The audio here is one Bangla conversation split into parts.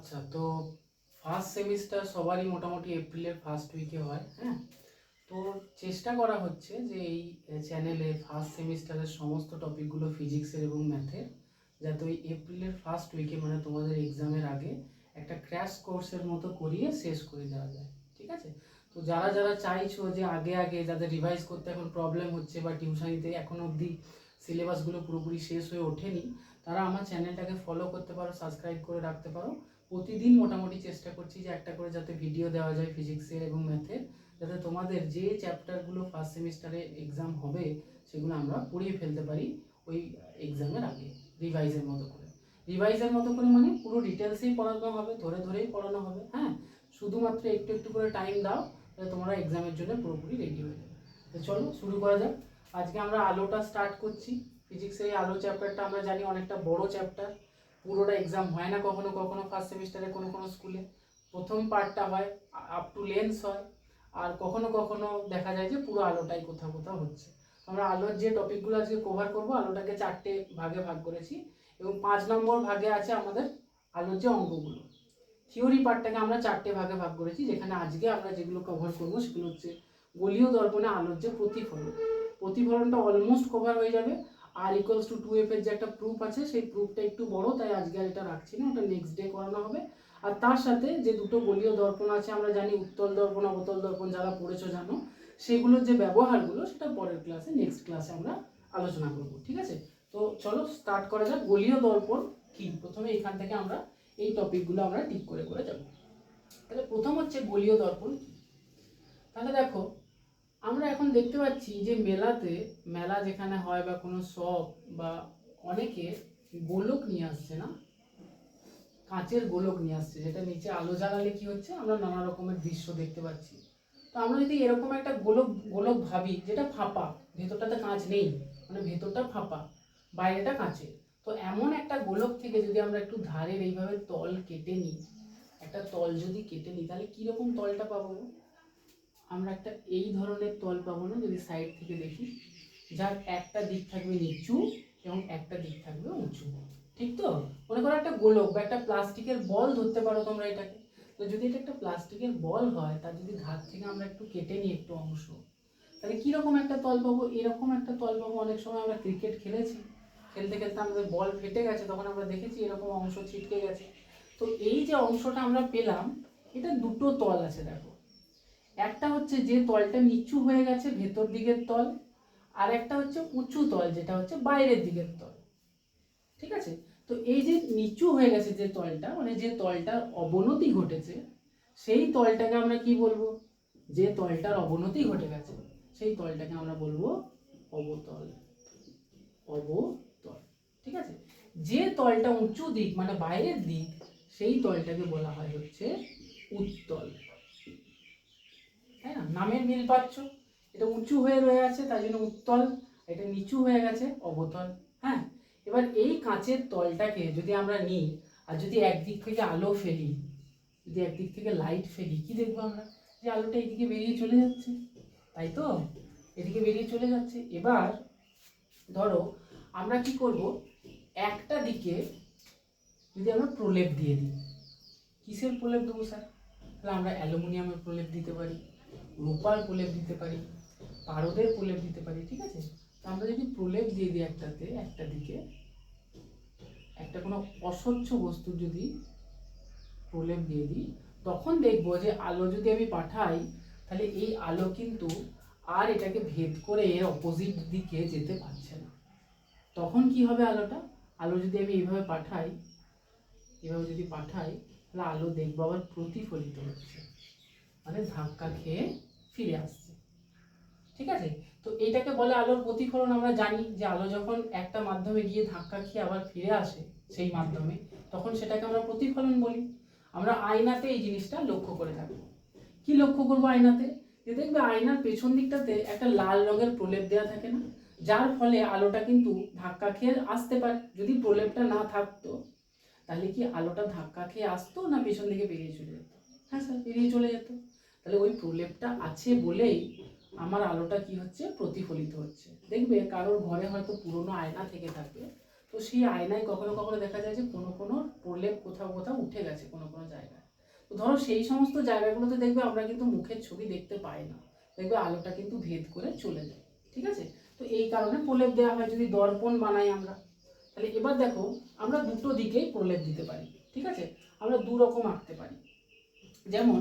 আচ্ছা, তো ফার্স্ট সেমিস্টার সবারই মোটামুটি এপ্রিলের ফার্স্ট উইকে হয়। হ্যাঁ, তো চেষ্টা করা হচ্ছে যে এই চ্যানেলে ফার্স্ট সেমিস্টারের সমস্ত টপিকগুলো ফিজিক্সের এবং ম্যাথের যাতে ওই এপ্রিলের ফার্স্ট উইকে মানে তোমাদের এক্সামের আগে একটা ক্র্যাশ কোর্সের মতো করিয়ে শেষ করে দেওয়া যায়। ঠিক আছে, তো যারা যারা চাইছো যে আগে আগে যাদের রিভাইজ করতে এখন প্রবলেম হচ্ছে বা টিউশনিতে এখন অবধি সিলেবাসগুলো পুরোপুরি শেষ হয়ে ওঠেনি, তারা আমার চ্যানেলটাকে ফলো করতে পারো, সাবস্ক্রাইব করে রাখতে পারো। প্রতিদিন মোটামুটি চেষ্টা করছি যে একটা করে যাতে ভিডিও দেওয়া যায় ফিজিক্সের এবং ম্যাথের, যাতে তোমাদের যে চ্যাপ্টারগুলো ফার্স্ট সেমিস্টারে এক্সাম হবে সেগুলো আমরা পড়িয়ে ফেলতে পারি ওই এক্সামের আগে রিভাইজের মতো করে। রিভাইজের মতো করে মানে পুরো ডিটেলসেই পড়ানো হবে, ধরে ধরেই পড়ানো হবে। হ্যাঁ, শুধুমাত্র একটু একটু করে টাইম দাও, তাহলে তোমরা এক্সামের জন্য পুরোপুরি রেডি হয়ে যাবে। তো চলো শুরু করা যাক। আজকে আমরা আলোটা স্টার্ট করছি। ফিজিক্সের এই আলো চ্যাপ্টারটা আমরা জানি অনেকটা বড় চ্যাপ্টার, পুরোটা এক্সাম হয় না কখনো কখনো ফার্স্ট সেমিস্টারে কোনো কোনো স্কুলে। প্রথম পার্টটা হয়, আপ টু লেন্স হয়, আর কখনো কখনো দেখা যায় যে পুরো আলোটাই কোথাও কোথাও হচ্ছে। আমরা আলোর যে টপিকগুলো আজকে কভার করব, আলোটাকে 4টে ভাগে ভাগ করেছি এবং 5 নম্বর ভাগে আছে আমাদের আলোর যে অঙ্কগুলো। থিওরি পার্টটাকে আমরা 4টে ভাগে ভাগ করেছি, যেখানে আজকে আমরা যেগুলো কভার করবো সেগুলো হচ্ছে গোলীয় দর্পণে আলোর যে প্রতিফলন, প্রতিফলনটা অলমোস্ট কভার হয়ে যাবে। আর ইকুয়ালস টু 2f এর যে একটা প্রুফ আছে, সেই প্রুফটা একটু বড়, তাই আজকে আর এটা রাখছি না, ওটা নেক্সট ডে করানো হবে। আর তার সাথে যে দুটো গোলীয় দর্পণ আছে, আমরা জানি উত্তল দর্পণ অবতল দর্পণ, যারা পড়েছো জানো, সেগুলোর যে ব্যবহারগুলো সেটা পরের ক্লাসে নেক্সট ক্লাসে আমরা আলোচনা করব। ঠিক আছে, তো চলো স্টার্ট করা যাক। গোলীয় দর্পণ কি, প্রথমে এখান থেকে আমরা এই টপিকগুলো আমরা ঠিক করে করে যাব। তাহলে প্রথম হচ্ছে গোলীয় দর্পণ কি। তাহলে দেখো, আমরা এখন দেখতে পাচ্ছি যে মেলা যেখানে হয় বা কোনো শপ বা অনেকে গোলক নিয়ে আসছে না, কাঁচের গোলক নিয়ে আসছে, যেটা নিচে আলো জ্বালালে কি হচ্ছে আমরা নানা রকমের দৃশ্য দেখতে পাচ্ছি। তো আমরা যদি এরকম একটা গোলক গোলক ভাবি যেটা ফাঁপা, ভেতরটাতে কাঁচ নেই, মানে ভেতরটা ফাঁপা বাইরেটা কাঁচের, তো এমন একটা গোলক থেকে যদি আমরা একটু ধারের এইভাবে তল কেটে নিই, একটা তল যদি কেটে নিই, তাহলে কিরকম তলটা পাবো? আমরা একটা এই ধরনের তল পাবো না, যদি সাইড থেকে দেখি, যার একটা দিক থাকবে নিচু এবং একটা দিক থাকবে উঁচু। ঠিক তো? মনে করো একটা গোলক বা একটা প্লাস্টিকের বল ধরতে পারো তোমরা এটাকে। তো যদি এটা একটা প্লাস্টিকের বল হয়, তার যদি ধার থেকে আমরা একটু কেটে নিই একটু অংশ, তাহলে কিরকম একটা তল পাবো? এরকম একটা তল পাবো। অনেক সময় আমরা ক্রিকেট খেলেছি, খেলতে খেলতে আমাদের বল ফেটে গেছে, তখন আমরা দেখেছি এরকম অংশ ছিটকে গেছে। তো এই যে অংশটা আমরা পেলাম, এটা দুটো তল আছে দেখো। একটা হচ্ছে যে তলটা নিচু হয়ে গেছে ভেতর দিকের তল, আর একটা হচ্ছে উঁচু তল যেটা হচ্ছে বাইরের দিকের তল। ঠিক আছে, তো এই যে নিচু হয়ে গেছে যে তলটা, মানে যে তলটার অবনতি ঘটেছে, সেই তলটাকে আমরা কি বলবো? যে তলটার অবনতি ঘটে গেছে সেই তলটাকে আমরা বলবো অবতল। অবতল। ঠিক আছে, যে তলটা উঁচু দিক মানে বাইরের দিক, সেই তলটাকে বলা হয় হচ্ছে উত্তল। তাই না? নামের মিল পাচ্ছ, এটা উঁচু হয়ে রয়ে আছে তাই জন্য উত্তল, এটা নিচু হয়ে গেছে অবতল। হ্যাঁ, এবার এই কাঁচের তলটাকে যদি আমরা নিই আর যদি একদিক থেকে আলো ফেলি, যদি একদিক থেকে লাইট ফেলি, কি দেখবো আমরা? যে আলোটা এদিকে বেরিয়ে চলে যাচ্ছে, তাই তো? এদিকে বেরিয়ে চলে যাচ্ছে। এবার ধরো আমরা কি করব, একটা দিকে যদি আমরা প্রলেপ দিয়ে দিই, কিসের প্রলেপ দেবো স্যার? তাহলে আমরা অ্যালুমিনিয়ামের প্রলেপ দিতে পারি, রূপার প্রলেপ দিতে পারি, পারদের প্রলেপ দিতে পারি। ঠিক আছে, তো আমরা যদি প্রলেপ দিয়ে দিই একটাতে, একটা দিকে একটা কোনো অস্বচ্ছ বস্তুর যদি প্রলেপ দিয়ে দিই, তখন দেখবো যে আলো যদি আমি পাঠাই, তাহলে এই আলো কিন্তু আর এটাকে ভেদ করে এর অপোজিট দিকে যেতে পারছে না। তখন কি হবে আলোটা? আলো যদি আমি এইভাবে পাঠাই, এভাবে যদি পাঠাই, তাহলে আলো দেখবো আবার প্রতিফলিত হচ্ছে, মানে ধাক্কা খেয়ে ফিরে আসছে। ঠিক আছে, তো এইটাকে বলে আলোর প্রতিফলন। আমরা জানি যে আলো যখন একটা মাধ্যমে গিয়ে ধাক্কা খেয়ে আবার ফিরে আসে সেই মাধ্যমে, তখন সেটাকে আমরা প্রতিফলন বলি। আমরা আয়নাতে এই জিনিসটা লক্ষ্য করে থাকবো। কি লক্ষ্য করবো আয়নাতে? যে দেখবে আয়নার পেছন দিকটাতে একটা লাল রঙের প্রলেপ দেওয়া থাকে না, যার ফলে আলোটা কিন্তু ধাক্কা খেয়ে আসতে পারে। যদি প্রলেপটা না থাকতো, তাহলে কি আলোটা ধাক্কা খেয়ে আসতো না পেছন দিকে বেরিয়ে চলে যেত? হ্যাঁ স্যার, বেরিয়ে চলে যেত। তাহলে ওই প্রলেপটা আছে বলেই আমার আলোটা কি হচ্ছে? প্রতিফলিত হচ্ছে। দেখবে কারোর ঘরে হয়তো পুরনো আয়না থেকে থাকবে, তো তো সেই আয়নায় কখনো কখনো দেখা যায় যে কোনো কোনো প্রলেপ কোথাও কোথাও উঠে গেছে কোনো কোনো জায়গায়। তো ধরো সেই সমস্ত জায়গাগুলোতে দেখবে আমরা কিন্তু মুখের ছবি দেখতে পাই না, দেখবে আলোটা কিন্তু ভেদ করে চলে যায়, ঠিক আছে। তো এই কারণে প্রলেপ দেওয়া হয়। যদি দর্পণ বানাই আমরা, তাহলে এবার দেখো আমরা দুটো দিকেই প্রলেপ দিতে পারি, ঠিক আছে। আমরা দু রকম আঁকতে পারি। যেমন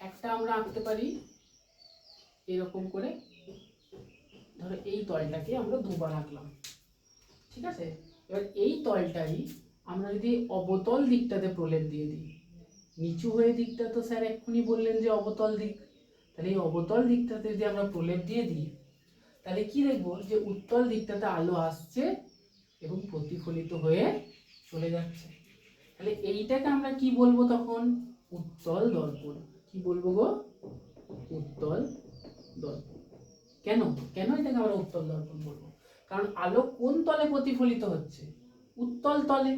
একটা আমরা আঁকতে পারি এরকম করে, ধরো এই তলটাকে আমরা দুবার আঁকলাম, ঠিক আছে। এবার এই তলটাই আমরা যদি অবতল দিকটাতে প্রলেপ দিয়ে দিই, নিচু হয়ে দিকটা তো স্যার এক্ষুনি বললেন যে অবতল দিক, তাহলে এই অবতল দিকটাতে যদি আমরা প্রলেপ দিয়ে দিই, তাহলে কি দেখবো যে উত্তল দিকটাতে আলো আসছে এবং প্রতিফলিত হয়ে চলে যাচ্ছে। তাহলে এইটাকে আমরা কি বলবো তখন? উত্তল দর্পণ। কি বলবো গো? উত্তল দর্পণ। কেন কেন এটাকে আমরা উত্তল দর্পণ বলবো? কারণ আলো কোন তলে প্রতিফলিত হচ্ছে? উত্তল তলে।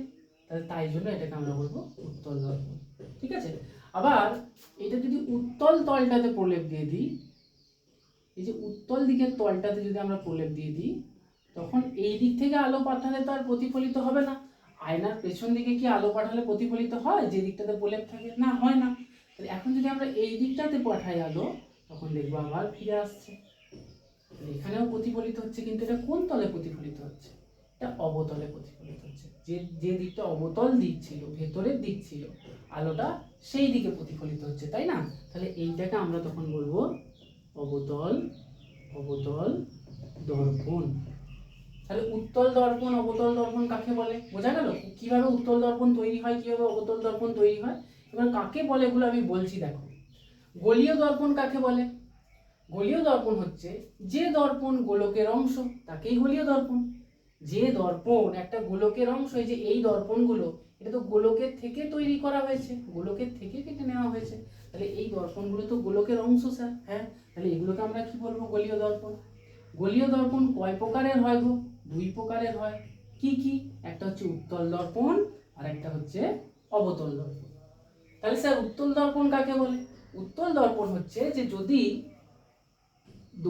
তাহলে তাই জন্য এটাকে আমরা বলবো উত্তল দর্পণ, ঠিক আছে। আবার এটা যদি উত্তল তলটাতে প্রলেপ দিয়ে দিই, এই যে উত্তল দিকের তলটাতে যদি আমরা প্রলেপ দিয়ে দিই, তখন এই দিক থেকে আলো পাঠালে তো আর প্রতিফলিত হবে না। আয়নার পেছন দিকে কি আলো পাঠালে প্রতিফলিত হয় যে দিকটাতে প্রলেপ থাকে? না, হয় না। তাহলে এখন যদি আমরা এই দিকটাতে পাঠাই আলো, তখন দেখবো আবার ফিরে আসছে। এখানেও প্রতিফলিত হচ্ছে, কিন্তু এটা কোন তলে প্রতিফলিত হচ্ছে? এটা অবতলে প্রতিফলিত হচ্ছে। যে যে দিকটা অবতল দিক ছিল, ভেতরের দিক ছিল, আলোটা সেই দিকে প্রতিফলিত হচ্ছে, তাই না? তাহলে এইটাকে আমরা তখন বলবো অবতল অবতল দর্পণ। তাহলে উত্তল দর্পণ অবতল দর্পণ কাকে বলে বোঝা গেল? কিভাবে উত্তল দর্পণ তৈরি হয়, কিভাবে অবতল দর্পণ তৈরি হয়। এবার কাকে বলে এগুলো আমি বলছি, দেখো। গোলীয় দর্পণ কাকে বলে? গোলীয় দর্পণ হচ্ছে যে দর্পণ গোলকের অংশ, তাকেই গোলীয় দর্পণ। যে দর্পণ একটা গোলকের অংশ, এই যে এই দর্পণগুলো, এটা তো গোলকের থেকে তৈরি করা হয়েছে, গোলকের থেকে কেটে নেওয়া হয়েছে। তাহলে এই দর্পণগুলো তো গোলকের অংশ স্যার, হ্যাঁ। তাহলে এগুলোকে আমরা কি বলবো? গোলীয় দর্পণ। গোলীয় দর্পণ কয় প্রকারের হয় গো? দুই প্রকারের হয়। কি কি? একটা হচ্ছে উত্তল দর্পণ, আর একটা হচ্ছে অবতল দর্পণ। তাহলে স্যার উত্তল দর্পণ কাকে বলে? উত্তল দর্পণ হচ্ছে যে যদি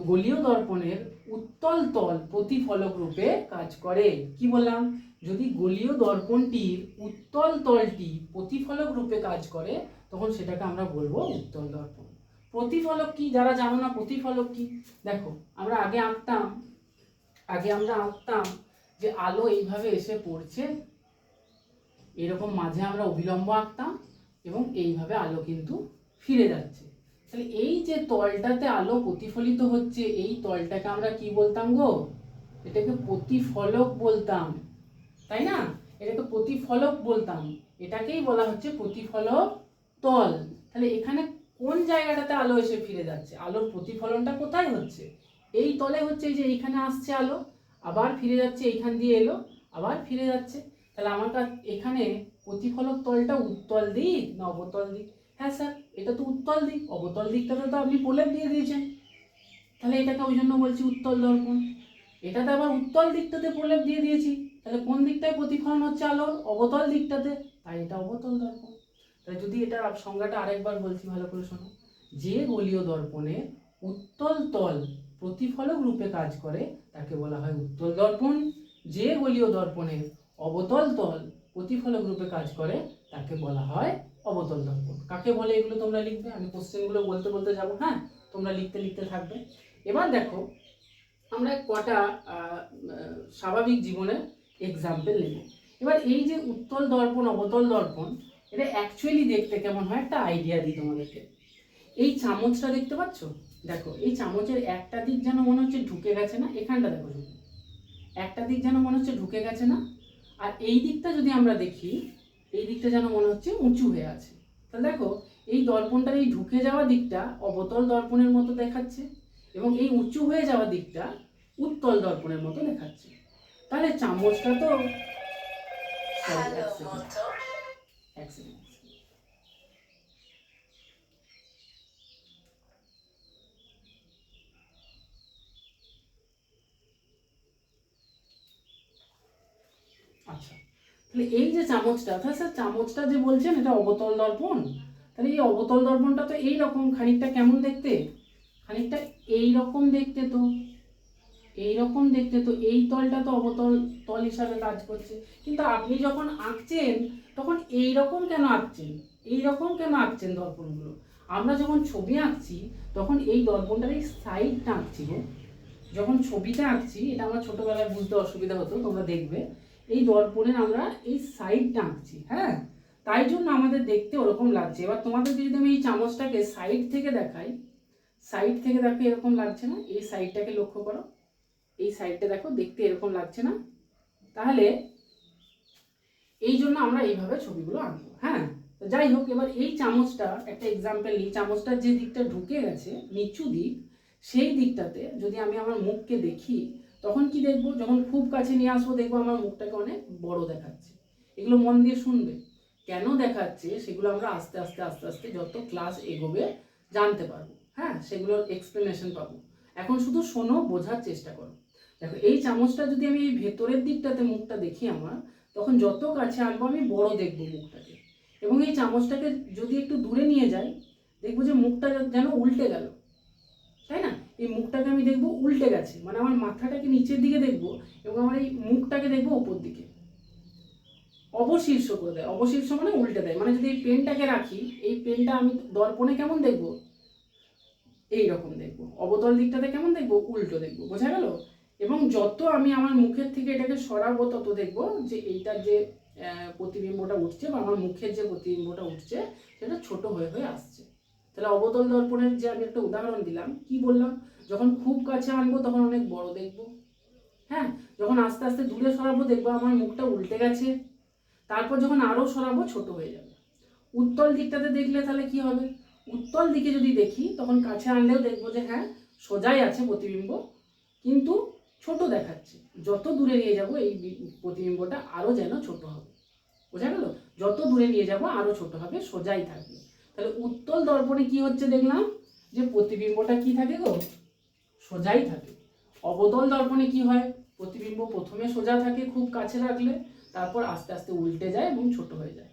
গোলীয় দর্পণের উত্তল তল প্রতিফলক রূপে কাজ করে। কি বললাম? যদি গোলীয় দর্পণটির উত্তল তলটি প্রতিফলক রূপে কাজ করে, তখন সেটাকে আমরা বলবো উত্তল দর্পণ। প্রতিফলক কি? যারা জানো না প্রতিফলক কি, দেখো আমরা আগে আমরা আঁকতাম যে আলো এইভাবে এসে পড়ছে, এরকম মাঝে আমরা অবিলম্ব আঁকতাম এবং এইভাবে আলো কিন্তু ফিরে যাচ্ছে। তাহলে এই যে তলটাতে আলো প্রতিফলিত হচ্ছে, এই তলটাকে আমরা কি বলতাম গো? এটাকে প্রতিফলক বলতাম, তাই না? এটাকে প্রতিফলক বলতাম। এটাকেই বলা হচ্ছে প্রতিফলক তল। তাহলে এখানে কোন জায়গাটাতে আলো এসে ফিরে যাচ্ছে? আলোর প্রতিফলনটা কোথায় হচ্ছে? এই তলে হচ্ছে। এই যে এইখানে আসছে আলো, আবার ফিরে যাচ্ছে, এইখান দিয়ে এলো, আবার ফিরে যাচ্ছে। তাহলে আমার এখানে প্রতিফলক তলটা উত্তল দিক না অবতল দিক? হ্যাঁ স্যার, এটা তো উত্তল দিক। অবতল দিকটাতে তো আপনি প্রলেপ দিয়ে দিয়েছেন, তাহলে এটাকে ওই জন্য বলছি উত্তল দর্পণ। এটাতে আবার উত্তল দিকটাতে প্রলেপ দিয়ে দিয়েছি, তাহলে কোন দিকটায় প্রতিফলন হচ্ছে আলোর? অবতল দিকটাতে, তাই এটা অবতল দর্পণ। তাহলে যদি এটার সংজ্ঞাটা আরেকবার বলছি, ভালো করে শোনো। যে গোলীয় দর্পণে উত্তল তল প্রতিফলক রূপে কাজ করে, তাকে বলা হয় উত্তল দর্পণ। যে গোলীয় দর্পণের অবতল তল প্রতিফলক রূপে কাজ করে, তাকে বলা হয় অবতল দর্পণ। কাকে বলে এগুলো তোমরা লিখবে, আমি কোশ্চেনগুলো বলতে বলতে যাবো, হ্যাঁ, তোমরা লিখতে লিখতে থাকবে। এবার দেখো আমরা কটা স্বাভাবিক জীবনের এক্সাম্পল নেব। এবার এই যে উত্তল দর্পণ অবতল দর্পণ, এটা অ্যাকচুয়ালি দেখতে কেমন হয় একটা আইডিয়া দিই তোমাদেরকে। এই চামচটা দেখতে পাচ্ছ? দেখো এই চামচের একটা দিক যেন মনে হচ্ছে ঢুকে গেছে না? এখানটা দেখো, একটা দিক যেন মনে হচ্ছে ঢুকে গেছে না? আর এই দিকটা যদি আমরা দেখি, এই দিকটা যেন মনে হচ্ছে উঁচু হয়ে আছে। তাহলে দেখো এই দর্পণটার এই ঢুকে যাওয়া দিকটা অবতল দর্পণের মতো দেখাচ্ছে, এবং এই উঁচু হয়ে যাওয়া দিকটা উত্তল দর্পণের মতো দেখাচ্ছে। তাহলে চামচটা তো এক সেকেন্ড। আচ্ছা, তাহলে এই যে চামচটা, তাহলে স্যার চামচটা যে বলছেন এটা অবতল দর্পণ, তাহলে এই অবতল দর্পণটা তো এইরকম খানিকটা, কেমন দেখতে? খানিকটা এইরকম দেখতে তো, এইরকম দেখতে, তো এই তলটা তো অবতল তল হিসাবে কাজ করছে। কিন্তু আপনি যখন আঁকছেন তখন এইরকম কেন আঁকছেন, এইরকম কেন আঁকছেন দর্পণগুলো? আমরা যখন ছবি আঁকছি তখন এই দর্পণটার এই সাইডটা আঁকছি গো। যখন ছবিটা আঁকছি, এটা আমার ছোটবেলায় বুঝতে অসুবিধা হতো, তোমরা দেখবে এই দর্পণের আমরা এই সাইডটা আঁকছি, হ্যাঁ, তাই জন্য আমাদের দেখতে ওরকম লাগছে। এবার তোমাদেরকে যদি আমি এই চামচটাকে সাইড থেকে দেখাই, সাইড থেকে দেখো এরকম লাগছে না? এই সাইডটাকে লক্ষ্য করো, এই সাইডটা দেখো, দেখতে এরকম লাগছে না? তাহলে এই জন্য আমরা এইভাবে ছবিগুলো আঁকবো। হ্যাঁ, তো যাই হোক, এবার এই চামচটা একটা এক্সাম্পল নিই। চামচটার যে দিকটা ঢুকে গেছে নিচু দিক, সেই দিকটাতে যদি আমি আমার মুখকে দেখি, তখন কি দেখবো? যখন খুব কাছে নিয়ে আসবো দেখবো আমার মুখটাকে অনেক বড় দেখাচ্ছে। এগুলো মন দিয়ে শুনবে, কেন দেখাচ্ছে সেগুলো আমরা আস্তে আস্তে আস্তে আস্তে যত ক্লাস এগোবে জানতে পারবো। হ্যাঁ, সেগুলোর এক্সপ্লেনেশন পাবো। এখন শুধু শোনো, বোঝার চেষ্টা করো। দেখো, এই চামচটা যদি আমি এই ভেতরের দিকটাতে মুখটা দেখি আমার, তখন যত কাছে আনবো আমি বড় দেখবো মুখটাকে। এবং এই চামচটাকে যদি একটু দূরে নিয়ে যাই, দেখবো যে মুখটা যেন উল্টে গেল, তাই না? এই মুখটাকে আমি দেখবো উল্টে গেছে, মানে আমার মাথাটাকে নিচের দিকে দেখবো এবং আমার এই মুখটাকে দেখবো উপর দিকে। অবশীর্ষ করে দেয়, অবশীর্ষ মানে উল্টে দেয়। মানে যদি এই পেনটাকে রাখি, এই পেনটা আমি দর্পণে কেমন দেখবো? এইরকম দেখবো। অবতল দিকটাতে কেমন দেখবো? উল্টো দেখবো। বোঝা গেল? এবং যত আমি আমার মুখের থেকে এটাকে সরাবো, তত দেখবো যে এইটার যে প্রতিবিম্বটা উঠছে বা আমার মুখের যে প্রতিবিম্বটা উঠছে সেটা ছোট হয়ে হয়ে আসছে। তাহলে অবতল দর্পণের যে আমি একটা উদাহরণ দিলাম, কি বললাম? যখন খুব কাছে আনবো তখন অনেক বড় দেখবো, হ্যাঁ, যখন আস্তে আস্তে দূরে সরাবো দেখবো আমার মুখটা উল্টে গেছে, তারপর যখন আরো সরাবো ছোট হয়ে যাবে। উত্তল দিকটাতে দেখলে তাহলে কি হবে? উত্তল দিকে যদি দেখি তখন কাছে আনলেও দেখবো যে হ্যাঁ, সোজাই আছে প্রতিবিম্ব, কিন্তু ছোট দেখাচ্ছে। যত দূরে নিয়ে যাব এই প্রতিবিম্বটা আরো যেন ছোট হবে। বোঝা গেল? যত দূরে নিয়ে যাব আরো ছোট হবে, সোজাই থাকবে। তাহলে উত্তল দর্পণে কি হচ্ছে দেখলাম, যে প্রতিবিম্বটা কি থাকে গো? সোজাই থাকে। অবতল দর্পণে কি হয়? প্রতিবিম্ব প্রথমে সোজা থাকে খুব কাছে রাখলে, তারপর আস্তে আস্তে উল্টে যায় এবং ছোট হয়ে যায়।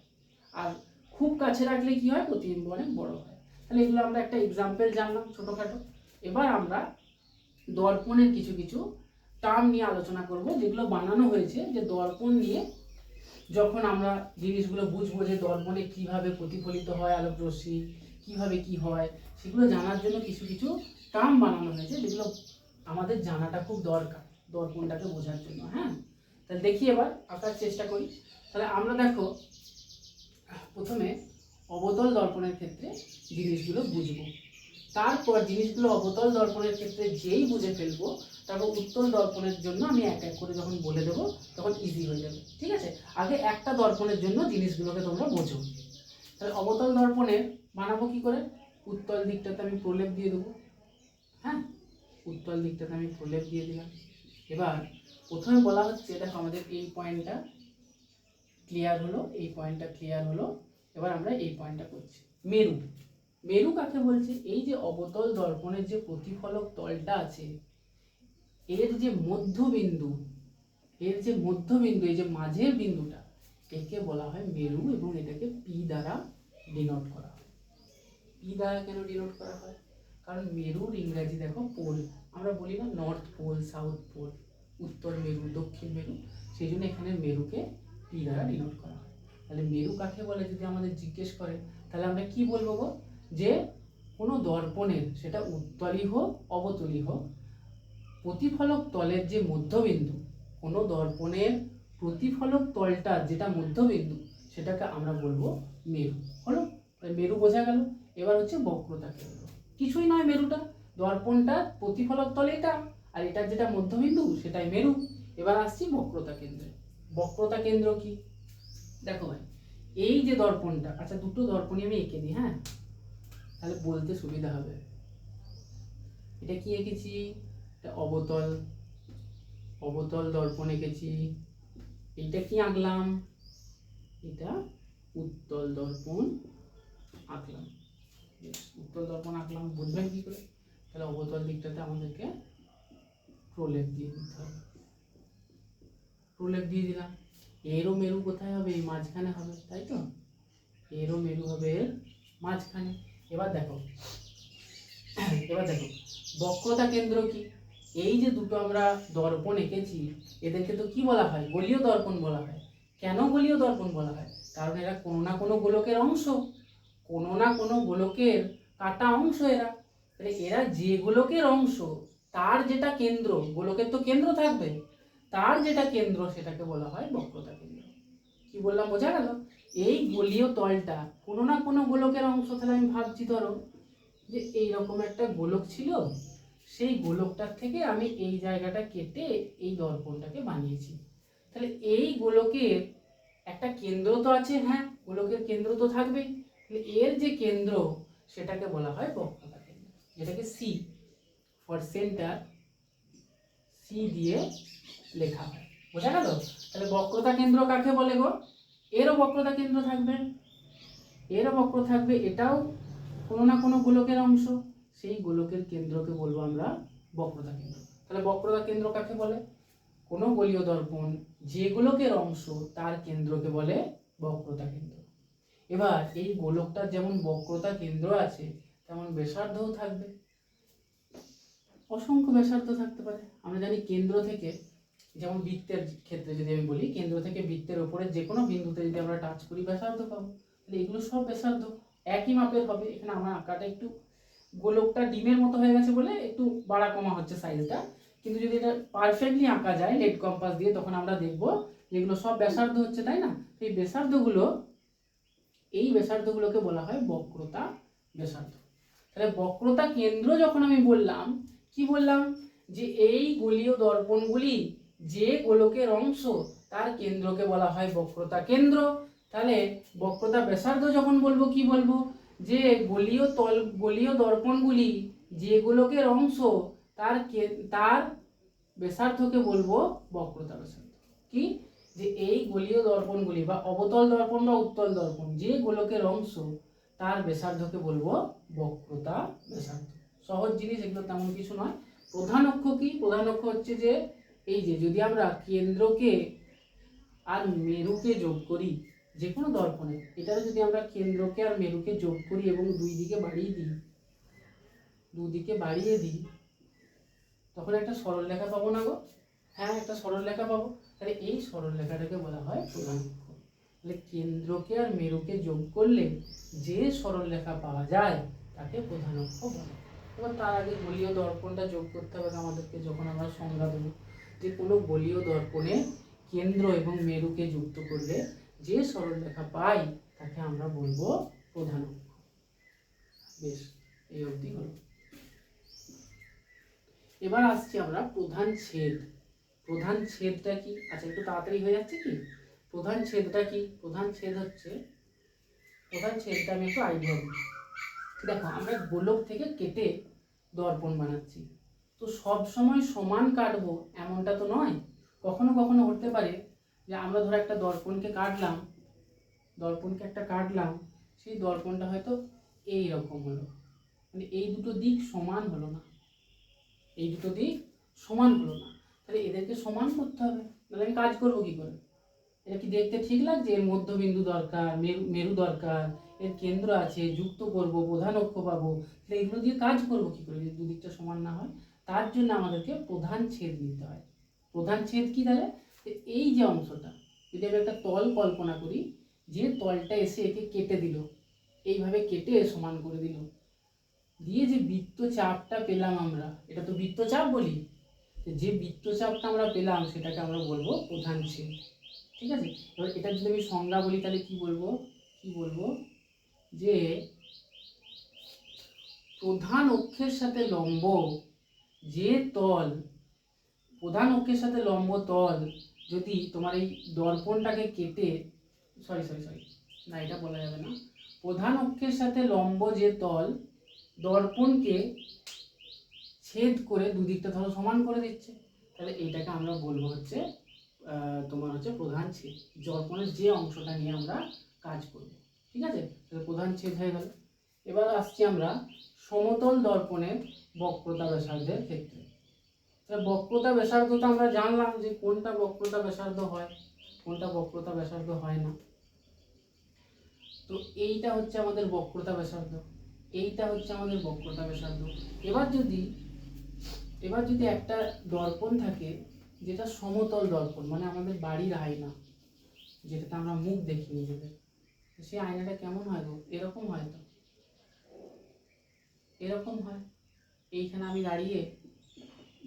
আর খুব কাছে রাখলে কি হয়? প্রতিবিম্ব অনেক বড় হয়। তাহলে এগুলো আমরা একটা এক্সাম্পল জানলাম ছোটখাটো। এবার আমরা দর্পণের কিছু কিছু টার্ম নিয়ে আলোচনা করব, যেগুলো বানানো হয়েছে যে দর্পণ নিয়ে যখন আমরা জিনিসগুলো বুঝবো যে দর্পণে কিভাবে প্রতিফলিত হয় আলোক রশ্মি, কিভাবে কি হয়, সেগুলো জানার জন্য কিছু কিছু টার্ম বানানো হয়েছে, যেগুলো আমাদের জানাটা খুব দরকার দর্পণটাকে বোঝার জন্য। হ্যাঁ, তাহলে দেখি এবার আঁকার চেষ্টা করি। তাহলে আমরা দেখো প্রথমে অবতল দর্পণের ক্ষেত্রে জিনিসগুলো বুঝবো, তারপর জিনিসগুলো অবতল দর্পণের ক্ষেত্রে যেই বুঝে ফেলবো, তারপর উত্তল দর্পণের জন্য আমি এক এক করে যখন বলে দেবো তখন ইজি হয়ে যাবে। ঠিক আছে, আগে একটা দর্পণের জন্য জিনিসগুলোকে তোমরা বোঝো। তাহলে অবতল দর্পণের বানাবো কি করে? উত্তল দিকটাতে আমি প্রলেপ দিয়ে দেবো। হ্যাঁ, উত্তল দিকটাতে আমি প্রলেপ দিয়ে দিলাম। এবার প্রথমে বলা হচ্ছে, দেখো আমাদের এই পয়েন্টটা ক্লিয়ার হলো, এই পয়েন্টটা ক্লিয়ার হলো। এবার আমরা এই পয়েন্টটা করছি। মেরু, মেরু কাকে বলছে? এই যে অবতল দর্পণের যে প্রতিফলক তলটা আছে, এর যে মধ্যবিন্দু, এর যে মধ্যবিন্দু, এই যে মাঝের বিন্দুটা, একে বলা হয় মেরু এবং এটাকে পি দ্বারা ডিনোট করা হয়। পি দ্বারা কেন ডিনোট করা হয়? কারণ মেরুর ইংরাজি দেখো পোল, আমরা বলি না নর্থ পোল, সাউথ পোল, উত্তর মেরু, দক্ষিণ মেরু, সেই জন্য এখানে মেরুকে পি দ্বারা ডিনোট করা হয়। তাহলে মেরু কাকে বলে যদি আমাদের জিজ্ঞেস করে, তাহলে আমরা কি বলবো গো? যে কোনো দর্পণের, সেটা উত্তলই হোক অবতলই হোক, প্রতিফলক তলের যে মধ্যবিন্দু, কোনো দর্পণের প্রতিফলক তলটা যেটা মধ্যবিন্দু, সেটাকে আমরা বলবো মেরু। হলো? মেরু বোঝা গেল। এবার হচ্ছে বক্রতা কেন্দ্র। কিছুই নয় মেরুটা, দর্পণটা প্রতিফলক তল এটা, আর এটার যেটা মধ্যবিন্দু সেটাই মেরু। এবার আসছি বক্রতা কেন্দ্রে। বক্রতা কেন্দ্র কি? দেখো ভাই, এই যে দর্পণটা, আচ্ছা দুটো দর্পণই আমি এঁকে দিই, হ্যাঁ, তাহলে বলতে সুবিধা হবে। এটা কি এঁকেছি? এটা অবতল, অবতল দর্পণ এঁকেছি। এইটা কি আঁকলাম? এটা উত্তল দর্পণ আঁকলাম। উত্তল দর্পণ আঁকলাম, বুঝবেন কি করে? তাহলে অবতল দিকটাতে আমাদেরকে প্রলেপ দিয়ে দিতে হবে। প্রলেপ দিয়ে দিলাম। এরও মেরু কোথায় হবে? এই মাঝখানে হবে, তাই তো? এরও মেরু হবে এর মাঝখানে। এবার দেখো, এবার দেখো বক্রতা কেন্দ্র কি? এই যে দুটো আমরা দর্পণ এঁকেছি, এদেরকে তো কি বলা হয়? গোলীয় দর্পণ বলা হয়। কেন গোলীয় দর্পণ বলা হয়? কারণ এরা কোনো না কোনো গোলকের অংশ, কোনো না কোনো গোলকের কাটা অংশ এরা। তাহলে এরা যে গোলকের অংশ, তার যেটা কেন্দ্র, গোলকের তো কেন্দ্র থাকবে, তার যেটা কেন্দ্র সেটাকে বলা হয় বক্রতা কেন্দ্র। কি বললাম বোঝা গেল? এই গোলীয় তলটা কোনো না কোনো গোলকের অংশ। তাহলে আমি ভাবছি ধরো যে এইরকম একটা গোলক ছিল, সেই গোলকটার থেকে আমি এই জায়গাটা কেটে এই দর্পণটাকে বানিয়েছি। তাহলে এই গোলকের একটা কেন্দ্র তো আছে, হ্যাঁ গোলকের কেন্দ্র তো থাকবেই। তাহলে এর যে কেন্দ্র সেটাকে বলা হয় বক্রতা কেন্দ্র, যেটাকে সি ফর সেন্টার, সি দিয়ে লেখা হয়। বোঝা গেল? তাহলে বক্রতা কেন্দ্র কাকে বলে গো? এরও বক্রতা কেন্দ্র থাকবে, এরও বক্র থাকবে, এটাও কোনো না কোনো গোলকের অংশ, সেই গোলকের কেন্দ্রকে বলবো আমরা বক্রতা কেন্দ্র। তাহলে বক্রতা কেন্দ্র কাকে বলে? কোনো গোলীয় দর্পণ যে গোলকের অংশ তার কেন্দ্রকে বলে বক্রতা কেন্দ্র। এবার এই গোলকটার যেমন বক্রতা কেন্দ্র আছে, তেমন ব্যাসার্ধও থাকবে। অসংখ্য ব্যাসার্ধ থাকতে পারে। আমরা জানি কেন্দ্র থেকে, যেমন বৃত্তের ক্ষেত্রে যদি আমি বলি, কেন্দ্র থেকে বৃত্তের উপরে যে কোনো বিন্দুতে যদি আমরা টাচ করি ব্যাসার্ধ পাবো। তাহলে এগুলো সব ব্যাসার্ধ একই মাপের হবে। এখানে আমার আঁকাটা একটু গোলকটা ডিমের মতো হয়ে গেছে বলে একটু বাড়া কমা হচ্ছে সাইজটা, কিন্তু যদি এটা পারফেক্টলি আঁকা যায় লেড কম্পাস দিয়ে, তখন আমরা দেখবো যেগুলো সব ব্যাসার্ধ হচ্ছে, তাই না? এই ব্যাসার্ধগুলো, এই ব্যাসার্ধগুলোকে বলা হয় বক্রতা ব্যাসার্ধ। তাহলে বক্রতা কেন্দ্র যখন আমি বললাম, কি বললাম? যে এই গোলীয় দর্পণগুলি যে গোলকের অংশ তার কেন্দ্রকে বলা হয় বক্রতা কেন্দ্র। তাহলে বক্রতা ব্যাসার্ধ যখন বলবো, কি বলবো? যে গোলীয় দর্পণগুলি যে গোলকের অংশ তার তার ব্যাসার্ধকে বলবো বক্রতা ব্যাসার্ধ। কি? যে এই গোলীয় দর্পণগুলি বা অবতল দর্পণ বা উত্তল দর্পণ যে গোলকের অংশ তার ব্যাসার্ধকে বলবো বক্রতা ব্যাসার্ধ। সহজ জিনিস, এগুলো তেমন কিছু নয়। প্রধান অক্ষ কি? প্রধান অক্ষ হচ্ছে যে এই যে যদি আমরা কেন্দ্রকে আর মেরুকে যোগ করি যে কোনো দর্পণে, এটারে যদি আমরা কেন্দ্রকে আর মেরুকে যোগ করি এবং দুদিকে বাড়িয়ে দিই, তখন একটা সরলরেখা পাবো না গো? হ্যাঁ, একটা সরলরেখা পাবো। তাহলে এই সরলরেখাটাকে বলা হয় প্রধান অক্ষ। তাহলে কেন্দ্রকে আর মেরুকে যোগ করলে যে সরলরেখা পাওয়া যায় তাকে প্রধান অক্ষ বলে। এবার তার আগে গোলীয় দর্পণটা যোগ করতে হবে আমাদেরকে, যখন আমরা সংজ্ঞা দেবো যে কোনো গোলীয় দর্পণে কেন্দ্র এবং মেরুকে যুক্ত করলে যে সরলরেখা পাই তাকে আমরা বলবো প্রধান অক্ষ। বেশ, এই অবধি হলো। এবার আসছি আমরা প্রধান ছেদ। প্রধান ছেদটা কি? আচ্ছা, একটু তাড়াতাড়ি হয়ে যাচ্ছে কি? প্রধান ছেদটা কি? প্রধান ছেদ হচ্ছে, প্রধান ছেদটা আমি একটু আইডিয়া দিই। দেখো, আমরা গোলক থেকে কেটে দর্পণ বানাচ্ছি, তো সব সময় সমান কাটবো এমনটা তো নয়। কখনো কখনো হতে পারে যে আমরা ধরো একটা দর্পণকে কাটলাম, সেই দর্পণটা হয়তো এই রকম হলো, মানে এই দুটো দিক সমান হলো না, তাহলে এদেরকে সমান করতে হবে, তাহলে আমি কাজ করবো কি করে? এটা কি দেখতে ঠিক লাগছে? এর মধ্যবিন্দু দরকার, মেরু দরকার, এর কেন্দ্র আছে, যুক্ত করব, প্রধান অক্ষ পাবো, তাহলে এগুলো দিয়ে কাজ করবো কি করে যদি দুদিকটা সমান না হয়? তার জন্য আমাদেরকে প্রধান ছেদ নিতে হয়। প্রধান ছেদ কি? তাহলে এই যে অংশটা, যদি আমি একটা তল কল্পনা করি, যে তলটা এসে একে কেটে দিল, এইভাবে কেটে সমান করে দিল, দিয়ে যে বৃত্তচাপটা পেলাম আমরা, এটা তো বৃত্তচাপ বলি, যে বৃত্তচাপটা আমরা পেলাম সেটাকে আমরা বলবো প্রধান ছেদ। ঠিক আছে? এবার এটা যদি আমি সংজ্ঞা বলি তাহলে কি বলবো? যে প্রধান অক্ষের সাথে লম্ব যে তল, প্রধান অক্ষের সাথে লম্ব তল যদি তোমার এই দর্পণটাকে কেটে, সরি না, এটা বলা যাবে না। প্রধান অক্ষের সাথে লম্ব যে তল দর্পণকে ছেদ করে দুদিকটা ধরো সমান করে দিচ্ছে, তাহলে এইটাকে আমরা বলবো হচ্ছে তোমার হচ্ছে প্রধান ছেদ। দর্পণের যে অংশটা নিয়ে আমরা কাজ করব, ঠিক আছে? তাহলে প্রধান ছেদ হয়ে গেল। এবার আসছি আমরা সমতল দর্পণের বক্রতা ব্যাসার্ধের ক্ষেত্রে। তাহলে বক্রতা ব্যাসার্ধ তো আমরা জানলাম যে কোনটা বক্রতা ব্যাসার্ধ হয়, কোনটা বক্রতা ব্যাসার্ধ হয় না। তো এইটা হচ্ছে আমাদের বক্রতা ব্যাসার্ধ, এইটা হচ্ছে আমাদের বক্রতা ব্যাসার্ধ। এবার যদি এবার যদি একটা দর্পণ থাকে যেটা সমতল দর্পণ, মানে আমাদের বাড়ির আয়না, যেটাতে আমরা মুখ দেখি নিজেদের, সেই আয়নাটা কেমন হয় গো? এরকম হয় তো, এরকম হয়। এইখানে আমি দাঁড়িয়ে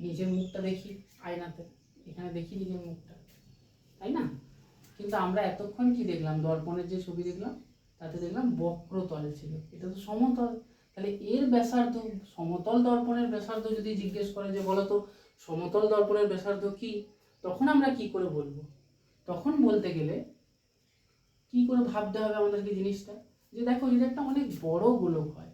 নিজের মুখটা দেখি আয়নাতে, এখানে দেখি নিজের মুখটা, তাই না? কিন্তু আমরা এতক্ষণ কি দেখলাম? দর্পণের যে ছবি দেখলাম তাতে দেখলাম বক্রতল ছিল, এটা তো সমতল। তাহলে এর ব্যাসার্ধ, সমতল দর্পণের ব্যাসার্ধ যদি জিজ্ঞেস করে যে বলো তো সমতল দর্পণের ব্যাসার্ধ কি, তখন আমরা কি করে বলবো? তখন বলতে গেলে কি করে ভাবতে হবে আমাদেরকে জিনিসটা, যে দেখো যদি একটা অনেক বড় গোলক হয়,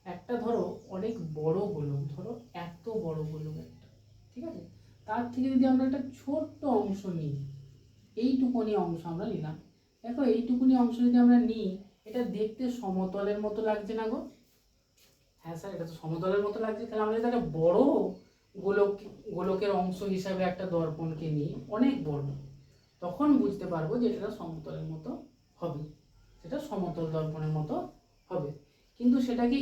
একটা ধরো অনেক বড় গোলক, ধরো এত বড় গোলক একটা, ঠিক আছে, তার থেকে যদি আমরা একটা ছোট্ট অংশ নিই, এইটুকুনি অংশ আমরা নিলাম, দেখো এইটুকুনি অংশ যদি আমরা নিই, এটা দেখতে সমতলের মতো লাগছে না গো? হ্যাঁ স্যার, এটা তো সমতলের মতো লাগছে। তাহলে আমরা যদি একটা বড় গোলক, গোলকের অংশ হিসাবে একটা দর্পণকে নিই, অনেক বড়, তখন বুঝতে পারবো যে এটা সমতলের মতো হবে, সেটা সমতল দর্পণের মতো হবে। কিন্তু সেটাকে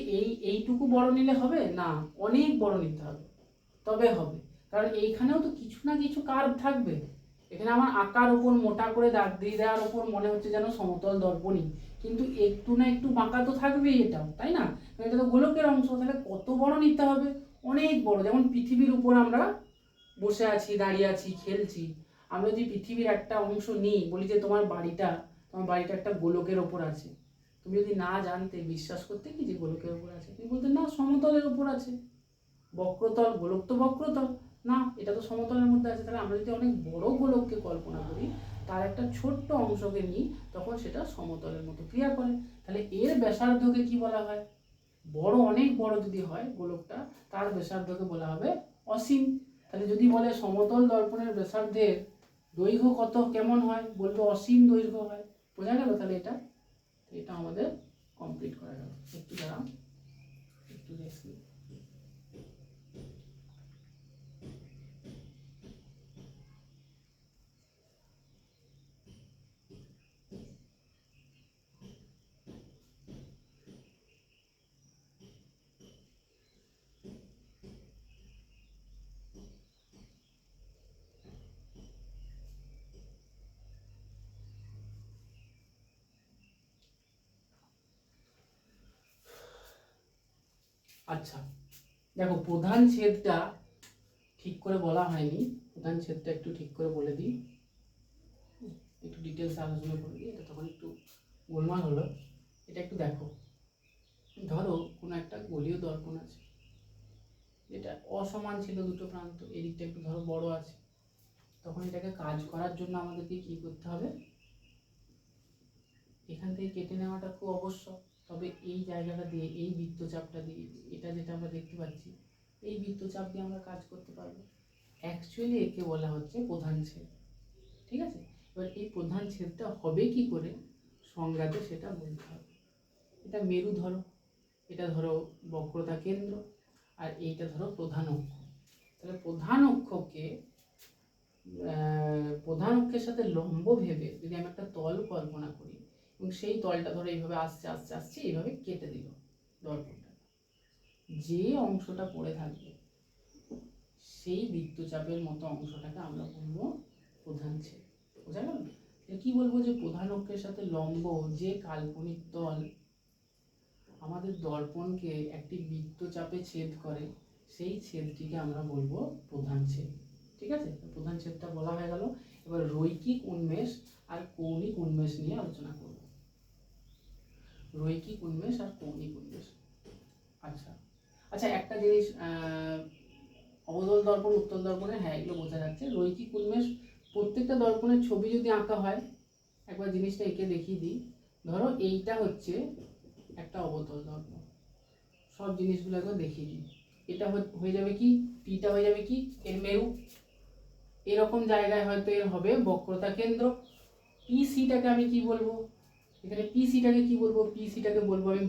এইটুকু বড় নিলে হবে না, অনেক বড় নিতে হবে, তবে হবে। কারণ এইখানেও তো কিছু না কিছু কার্ভ থাকবে। এখানে আমার আকার উপর মোটা করে দাগ দিয়ে দেওয়ার উপর মনে হচ্ছে যেন সমতল দর্পণই, কিন্তু একটু না একটু বাঁকা তো থাকবেই এটাও, তাই না? কারণ এটা তো গোলকের অংশ, তাহলে কত বড় নিতে হবে? অনেক বড়। যেমন পৃথিবীর উপর আমরা বসে আছি, দাঁড়িয়ে আছি, খেলছি, আমরা যদি পৃথিবীর একটা অংশ নিই, বলি যে তোমার বাড়িটা একটা গোলকের ওপর আছে, তুমি যদি না জানতে, বিশ্বাস করতে কি যে গোলকের ওপর আছে, তুমি বলতে না সমতলের ওপর আছে, বক্রতল, গোলক তো বক্রতল, না এটা তো সমতলের মধ্যে আছে। তাহলে আমরা যদি অনেক বড় গোলককে কল্পনা করি, তার একটা ছোট্ট অংশকে নিই, তখন সেটা সমতলের মতো ক্রিয়া করে। তাহলে এর ব্যাসার্ধকে কি বলা হয়? বড়, অনেক বড় যদি হয় গোলকটা, তার ব্যাসার্ধকে বলা হবে অসীম। তাহলে যদি বলে সমতল দর্পণের ব্যাসার্ধের দৈর্ঘ্য কত, কেমন হয়, বলবো অসীম দৈর্ঘ্য হয়। বোঝা গেল? তাহলে এটা আমাদের কমপ্লিট করা গেল। একটু দাঁড়াও, একটু রেস্ট নিই। আচ্ছা, দেখো প্রধান ছেদটা ঠিক করে বলা হয়নি, প্রধান ছেদটা একটু ঠিক করে বলে দিই, একটু ডিটেলস আলোচনা করে দিই, এটা তখন একটু গোলমাল হলো। এটা একটু দেখো, ধরো কোনো একটা গোলীয় দর্পণ আছে, যেটা অসমান ছিল দুটো প্রান্ত, এদিকটা একটু ধরো বড় আছে, তখন এটাকে কাজ করার জন্য আমাদেরকে কি করতে হবে? এখান থেকে কেটে নেওয়াটা খুব আবশ্যক। তবে এই জায়গাটা দিয়ে, এই বৃত্তচাপটা দিয়ে, এটা যেটা আমরা দেখতে পাচ্ছি, এই বৃত্তচাপ দিয়ে আমরা কাজ করতে পারবো। অ্যাকচুয়ালি একে বলা হচ্ছে প্রধান ছেদ, ঠিক আছে? এবার এই প্রধান ছেদটা হবে কি করে সংজ্ঞাতে, সেটা বলতে হবে। এটা মেরু ধরো, এটা ধরো বক্রতা কেন্দ্র, আর এইটা ধরো প্রধান অক্ষ। তাহলে প্রধান অক্ষের সাথে লম্ব ভেবে যদি আমি একটা তল কল্পনা করি, এবং সেই তলটা ধরো এইভাবে আসছে আসছে আসছে, এইভাবে কেটে দিল দর্পণটা, যে অংশটা পড়ে থাকবে সেই বৃত্তচাপের মতো অংশটাকে আমরা বলবো প্রধান ছেদ। বোঝা গেল? কি বলবো? যে প্রধান অক্ষের সাথে লম্ব যে কাল্পনিক তল আমাদের দর্পণকে একটি বৃত্তচাপে ছেদ করে, সেই ছেদটিকে আমরা বলবো প্রধান ছেদ। ঠিক আছে? প্রধান ছেদটা বলা হয়ে গেল। এবার রৈখিক উন্মেষ আর কৌণিক উন্মেষ নিয়ে আলোচনা করব। রৈখিক উন্মেষ আর কৌণিক উন্মেষ। আচ্ছা আচ্ছা, একটা জিনিস, অবতল দর্পণ, উত্তল দর্পণে, হ্যাঁ এগুলো বোঝা যাচ্ছে। রৈখিক উন্মেষ, প্রত্যেকটা দর্পণের ছবি যদি আঁকা হয়, একবার জিনিসটা এঁকে দেখিয়ে দিই। ধরো এইটা হচ্ছে একটা অবতল দর্পণ, সব জিনিসগুলো একবার দেখিয়ে দিই। এটা হয়ে যাবে কি, পিটা হয়ে যাবে কি এর মেরু, এরকম জায়গায় হয়তো এর হবে বক্রতা কেন্দ্র। পি সিটাকে আমি কি বলবো? এখানে পি সিটাকে কি বলবো? পি সিটাকে বলবো আমি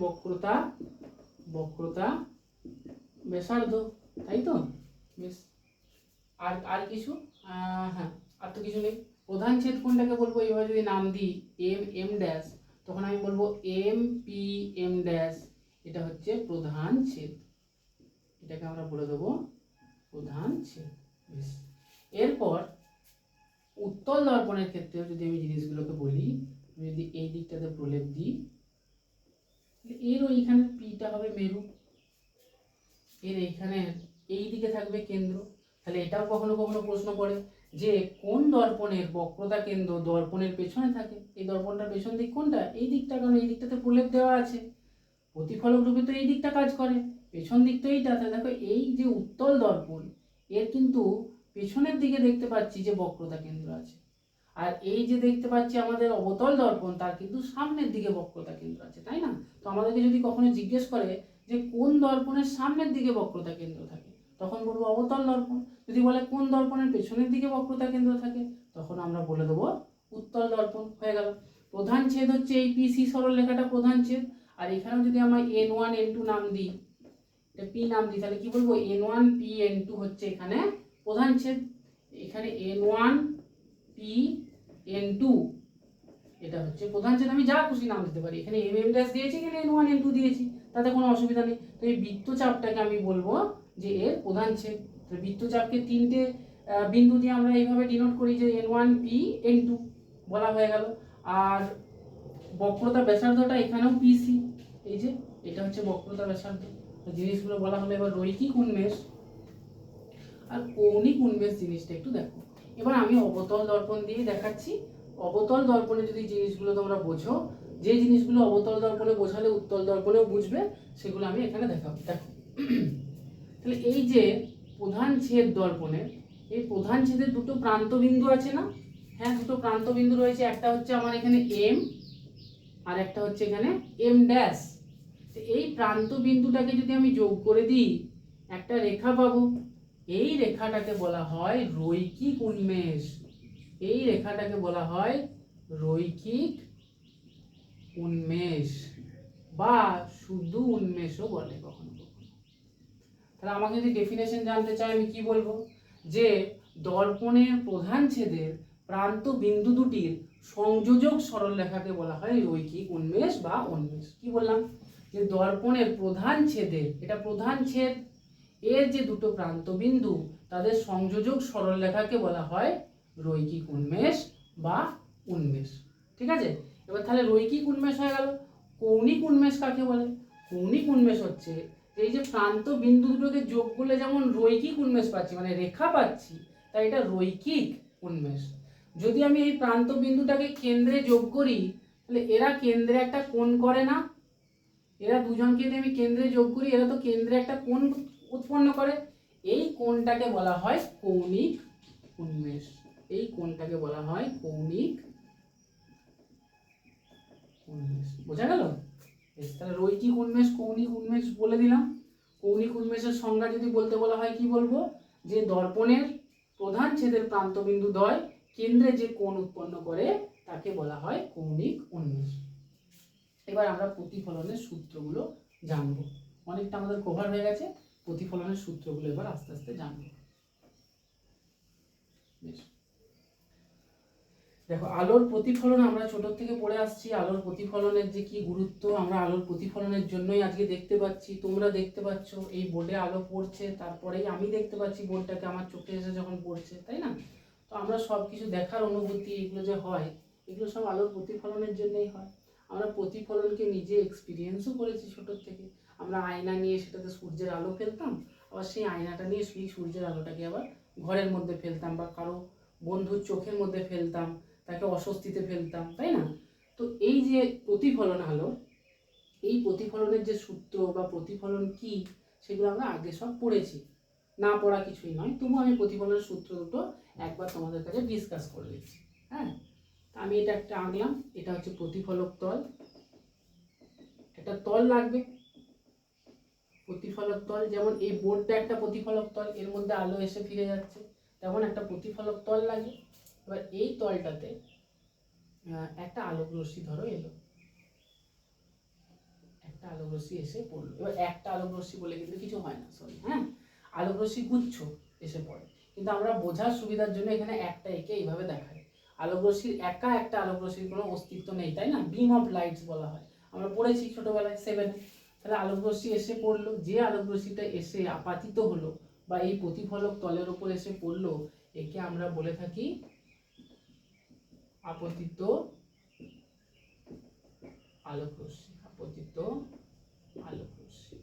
বক্রতা ব্যাসার্ধ, তাই তো? বেশ, আর কিছু, হ্যাঁ আর তো কিছু নেই। প্রধান ছেদ কোনটাকে বলবো? এভাবে যদি নাম দিই এম ড্যাশ, তখন আমি বলবো এম পি এম ড্যাশ, এটা হচ্ছে প্রধান ছেদ। এটাকে আমরা বলে দেবো প্রধান ছেদ। এরপর উত্তল দর্পণের ক্ষেত্রেও যদি আমি জিনিসগুলোকে বলি, যদি এই দিকটাতে প্রলেপ দিই, এর ওইখানে পিটা হবে মেরু, এর এইখানে এই দিকে থাকবে কেন্দ্র। তাহলে এটাও কখনো কখনো প্রশ্ন পড়ে যে কোন দর্পণের বক্রতা কেন্দ্র দর্পণের পেছনে থাকে, এই দর্পণটার পেছন দিক কোনটা, এই দিকটা, কারণ এই দিকটাতে প্রলেপ দেওয়া আছে, প্রতিফলক রূপে তো এই দিকটা কাজ করে, পেছন দিক তো এইটা। তাহলে দেখো এই যে উত্তল দর্পণ, এর কিন্তু পেছনের দিকে দেখতে পাচ্ছি যে বক্রতা কেন্দ্র আছে, আর এই যে দেখতে পাচ্ছি আমাদের অবতল দর্পণ, তার কিন্তু সামনের দিকে বক্রতা কেন্দ্র আছে, তাই না? তো আমাদেরকে যদি কখনো জিজ্ঞেস করে যে কোন দর্পণের সামনের দিকে বক্রতা কেন্দ্র থাকে, তখন বলবো অবতল দর্পণ। যদি বলে কোন দর্পণের পেছনের দিকে বক্রতা কেন্দ্র থাকে, তখন আমরা বলে দেবো উত্তল দর্পণ। হয়ে গেল। প্রধান ছেদ হচ্ছে এই পিসি সরল রেখাটা প্রধান ছেদ, আর এখানেও যদি আমরা n1 n2 নাম দিই, এটা পি নাম দিই, তাহলে কি বলবো n1 p n2 হচ্ছে এখানে প্রধান ছেদ। এখানে n1 p n2 এটা হচ্ছে প্রধান ছেদ, আমি যা খুশি নাম দিতে পারি, এখানে mm ড্যাশ দিয়েছি, এখানে n1 n2 দিয়েছি, তাতে কোনো অসুবিধা নেই। তো এই বৃত্তচাপটাকে আমি বলবো যে এর প্রধান ছেদ। তো বৃত্তচাপকে তিনটে বিন্দু দিয়ে আমরা এইভাবে ডিনোট করি যে n1 p n2 বলা হয়ে গেল। আর বক্রতা ব্যাসার্ধটা এখানেও পিসি, এই যে এটা হচ্ছে বক্রতা ব্যাসার্ধ। জিনিসগুলো বলা হলো। এবার রৈখিক উন্মেষ আর কৌণিক উন্মেষ জিনিসটা একটু দেখো। এবার আমি অবতল দর্পণ দিয়ে দেখাচ্ছি। অবতল দর্পণে যদি জিনিসগুলো তোমরা বোঝো, যে জিনিসগুলো অবতল দর্পণে বোঝালে উত্তল দর্পণেও বুঝবে, সেগুলো আমি এখানে দেখাবো। দেখো তাহলে এই যে প্রধান ছেদ দর্পণের, এই প্রধান ছেদের দুটো প্রান্ত বিন্দু আছে না? হ্যাঁ, দুটো প্রান্ত বিন্দু রয়েছে। একটা হচ্ছে আমার এখানে এম, আর একটা হচ্ছে এখানে এম ড্যাশ। এই প্রান্ত বিন্দুটাকে যদি আমি যোগ করে দিই, একটা রেখা পাবো। এই রেখাটাকে বলা হয় রৈখিক উন্মেষ। এই রেখাটাকে বলা হয় রৈখিক উন্মেষ বা শুধু উন্মেষও বলে কখনো কখনো। তাহলে আমাকে যদি ডেফিনেশন জানতে চাই, আমি কি বলবো? যে দর্পণের প্রধান ছেদের প্রান্ত বিন্দু দুটির সংযোজক সরল রেখাকে বলা হয় রৈখিক উন্মেষ বা উন্মেষ। কি বললাম? যে দর্পণের প্রধান ছেদের, এটা প্রধান ছেদ, এর যে দুটো প্রান্ত বিন্দু তাদের সংযোজক সরল রেখাকে বলা হয় রৈখিক উন্মেষ বা উন্মেষ। ঠিক আছে? এবার তাহলে রৈখিক উন্মেষ হয়ে গেল। কৌণিক উন্মেষ কাকে বলে? কৌণিক উন্মেষ হচ্ছে এই যে প্রান্ত বিন্দু দুটোকে যোগ করলে যেমন রৈখিক উন্মেষ পাচ্ছি, মানে রেখা পাচ্ছি, তাই এটা রৈখিক উন্মেষ। যদি আমি এই প্রান্ত বিন্দুটাকে কেন্দ্রে যোগ করি, তাহলে এরা কেন্দ্রে একটা কোণ করে না? এরা দুজনকে যদি আমি কেন্দ্রে যোগ করি, এরা তো কেন্দ্রে একটা কোণ উৎপন্ন করে। এই কোণটাকে বলা হয় কৌণিক উন্মেষ। এই কোণটাকে বলা হয় কৌণিক উন্মেষ। বোঝা গেল? তাহলে রৈখিক উন্মেষ, কৌণিক উন্মেষ বলে দিলাম। কৌণিক উন্মেষের সংজ্ঞা যদি বলতে বলা হয়, কি বলবো? যে দর্পণের প্রধান ছেদের প্রান্তবিন্দু দ্বয় কেন্দ্রে যে কোণ উৎপন্ন করে তাকে বলা হয় কৌণিক উন্মেষ। এবার আমরা প্রতিফলনের সূত্রগুলো জানবো। অনেকটা আমাদের কভার হয়ে গেছে, প্রতিফলনের সূত্রগুলো এবার আস্তে আস্তে জানবো। দেখো, আলোর প্রতিফলন আমরা ছোট থেকে পড়ে আসছি। আলোর প্রতিফলনের যে কি গুরুত্ব, আমরা আলোর প্রতিফলনের জন্যই আজকে দেখতে পাচ্ছি, তোমরা দেখতে পাচ্ছ এই বোর্ডে আলো পড়ছে, তারপরেই আমি দেখতে পাচ্ছি বোর্ডটাকে আমার চোখে এসে যখন পড়ছে, তাই না? তো আমরা সব কিছু দেখার অনুভূতি, এগুলো যে হয়, এগুলো সব আলোর প্রতিফলনের জন্যই হয়। আমরা প্রতিফলনকে নিজে এক্সপিরিয়েন্সও করেছি ছোট থেকে। আমরা আয়না নিয়ে সেটাতে সূর্যের আলো ফেলতাম, আবার সেই আয়নাটা নিয়ে সেই সূর্যের আলোটাকে আবার ঘরের মধ্যে ফেলতাম, বা কারো বন্ধুর চোখের মধ্যে ফেলতাম, তাকে অস্বস্তিতে ফেলতাম, তাই না? তো এই যে প্রতিফলন আলো, এই প্রতিফলনের যে সূত্র বা প্রতিফলন কি, সেগুলো আমরা আগে সব পড়েছি, না পড়া কিছুই নয়। তবু আমি প্রতিফলনের সূত্র দুটো একবার তোমাদের কাছে ডিসকাস করে দিচ্ছি। হ্যাঁ, আমি এটা একটা আঁকলাম, এটা হচ্ছে প্রতিফলক তল। একটা তল লাগবে, প্রতিফলক তল। যেমন এই বোর্ডটা একটা প্রতিফলক তল, এর মধ্যে আলো এসে ফিরে যাচ্ছে, তেমন একটা প্রতিফলক তল লাগে। এবার এই তলটাতে একটা আলোক রশ্মি ধরো এলো, একটা আলোক রশ্মি এসে পড়লো। এবার একটা আলোক রশ্মি বলে কিন্তু কিছু হয় না, সরি, হ্যাঁ, আলোক রশ্মি গুচ্ছ এসে পড়ে, কিন্তু আমরা বোঝার সুবিধার জন্য এখানে একটা একে এইভাবে দেখাই। আলোক রশ্মির একা একটা আলোক রশ্মির কোনো অস্তিত্ব নেই, তাই না? বিম অফ লাইটস বলা হয়, আমরা পড়েছি ছোটবেলায় 7-এ। তাহলে আলোক রশ্মি এসে পড়লো, যে আলোক রশ্মিটা এসে আপাতিত হলো বা এই প্রতিফলক তলের উপর এসে পড়লো, একে আমরা বলে থাকি আপতিত আলোক রশ্মি। আপতিত আলোক রশ্মি।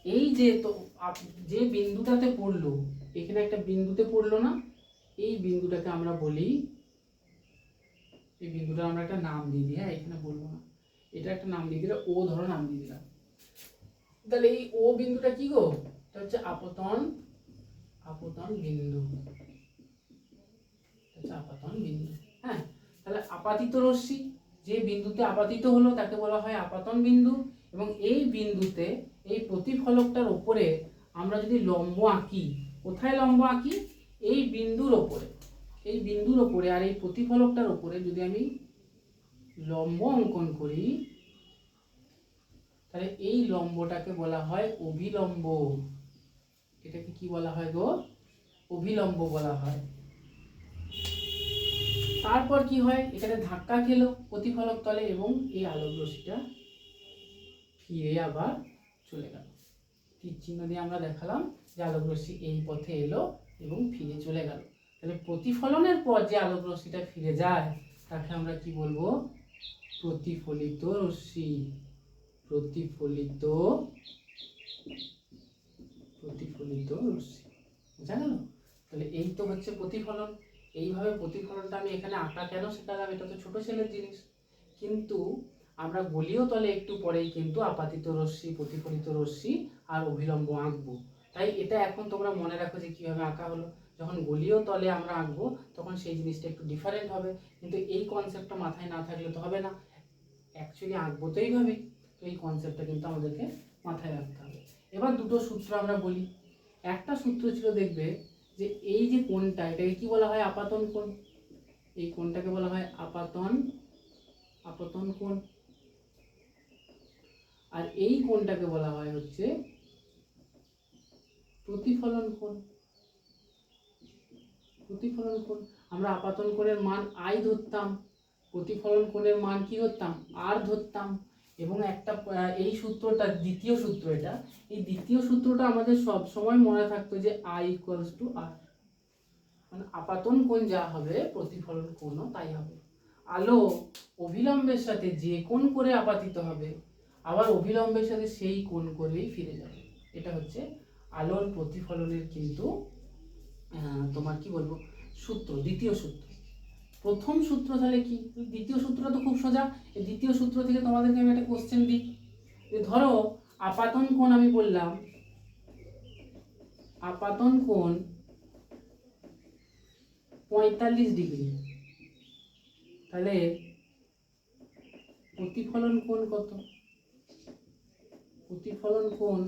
এই যে তো যে বিন্দুটাতে পড়লো, এখানে একটা বিন্দুতে পড়লো না, এই বিন্দুটাকে আমরা বলি, এই বিন্দুটা আমরা একটা নাম দিয়ে দিই, হ্যাঁ এখানে বলবো না, এটা একটা নাম দিয়ে দিলাম, ও ধরো নাম দিয়ে দিলাম। তাহলে এই ও বিন্দুটা কি গো, এটা হচ্ছে আপতন বিন্দু, আপতন বিন্দু। হ্যাঁ, তাহলে আপাতিত রশ্মি যে বিন্দুতে আপাতিত হলো তাকে বলা হয় আপাতন বিন্দু। এবং এই বিন্দুতে এই প্রতিফলকটার উপরে আমরা যদি লম্ব আঁকি, কোথায় লম্ব আঁকি, এই বিন্দুর ওপরে, এই বিন্দুর ওপরে আর এই প্রতিফলকটার ওপরে যদি আমি লম্ব অঙ্কন করি, তাহলে এই লম্বটাকে বলা হয় অভিলম্ব। এটাকে কি বলা হয় গো, অভিলম্ব বলা হয়। তারপর কি হয়, এখানে ধাক্কা খেলো প্রতিফলক তলে এবং এই আলোক রশ্মিটা ফিরে আবার চলে গেল। তীর চিহ্ন দিয়ে আমরা দেখালাম যে আলোক রশ্মি এই পথে এলো এবং ফিরে চলে গেল। তাহলে প্রতিফলনের পর যে আলোক রশ্মিটা ফিরে যায় তাকে আমরা কি বলবো, প্রতিফলিত রশ্মি। প্রতিফলিত রশ্মি, বুঝা গেল? তাহলে এই তো হচ্ছে প্রতিফলন। এইভাবে প্রতিফলনটা আমি এখানে আঁকা কেন শেখালাম, এটা তো ছোট ছেলের জিনিস, কিন্তু আমরা গলীয় তলে একটু পরেই কিন্তু আপাতিত রশ্মি, প্রতিফলিত রশ্মি আর অভিলম্ব আঁকবো। তাই এটা এখন তোমরা মনে রাখো যে কিভাবে আঁকা হলো। যখন গলীয় তলে আমরা আঁকবো তখন সেই জিনিসটা একটু ডিফারেন্ট হবে, কিন্তু এই কনসেপ্টটা মাথায় না থাকলে তো হবে না। অ্যাকচুয়ালি আঁকবো তো এইভাবেই, তো এই কনসেপ্টটা কিন্তু আমাদেরকে মাথায় রাখতে হবে। এবার দুটো সূত্র আমরা বলি। একটা সূত্র ছিল, দেখবে যে এই যে কোণটা, এটাকে কি বলা হয়, আপাতন কোণ। এই কোণটাকে বলা হয় আপতন কোণ। আর এই কোণটাকে বলা হয় হচ্ছে প্রতিফলন কোণ। প্রতিফলন কোণ। আমরা আপাতন কোণের মান আই ধরতাম, প্রতিফলন কোণের মান কি ধরতাম, আর ধরতাম। এবং একটা এই সূত্রটা দ্বিতীয় সূত্র, এটা এই দ্বিতীয় সূত্রটা আমাদের সব সময় মনে থাকতো যে আই ইকুয়ালস টু আর, মানে আপাতন কোণ যা হবে প্রতিফলন কোণও তাই হবে। আলো অভিলম্বের সাথে যে কোণ করে আপাতিত হবে আবার অভিলম্বের সাথে সেই কোণ করেই ফিরে যাবে। এটা হচ্ছে আলোর প্রতিফলনের কিন্তু তোমার কি বলবো সূত্র, দ্বিতীয় সূত্র। প্রথম সূত্র তাহলে কি, দ্বিতীয় সূত্রটা তো খুব সোজা। এই দ্বিতীয় সূত্র থেকে তোমাদেরকে আমি একটা কোশ্চেন দিই, যে ধরো আপাতন কোণ, আমি বললাম আপাতন কোণ 45 ডিগ্রি, তাহলে প্রতিফলন কোণ কত, প্রতিফলন কোণ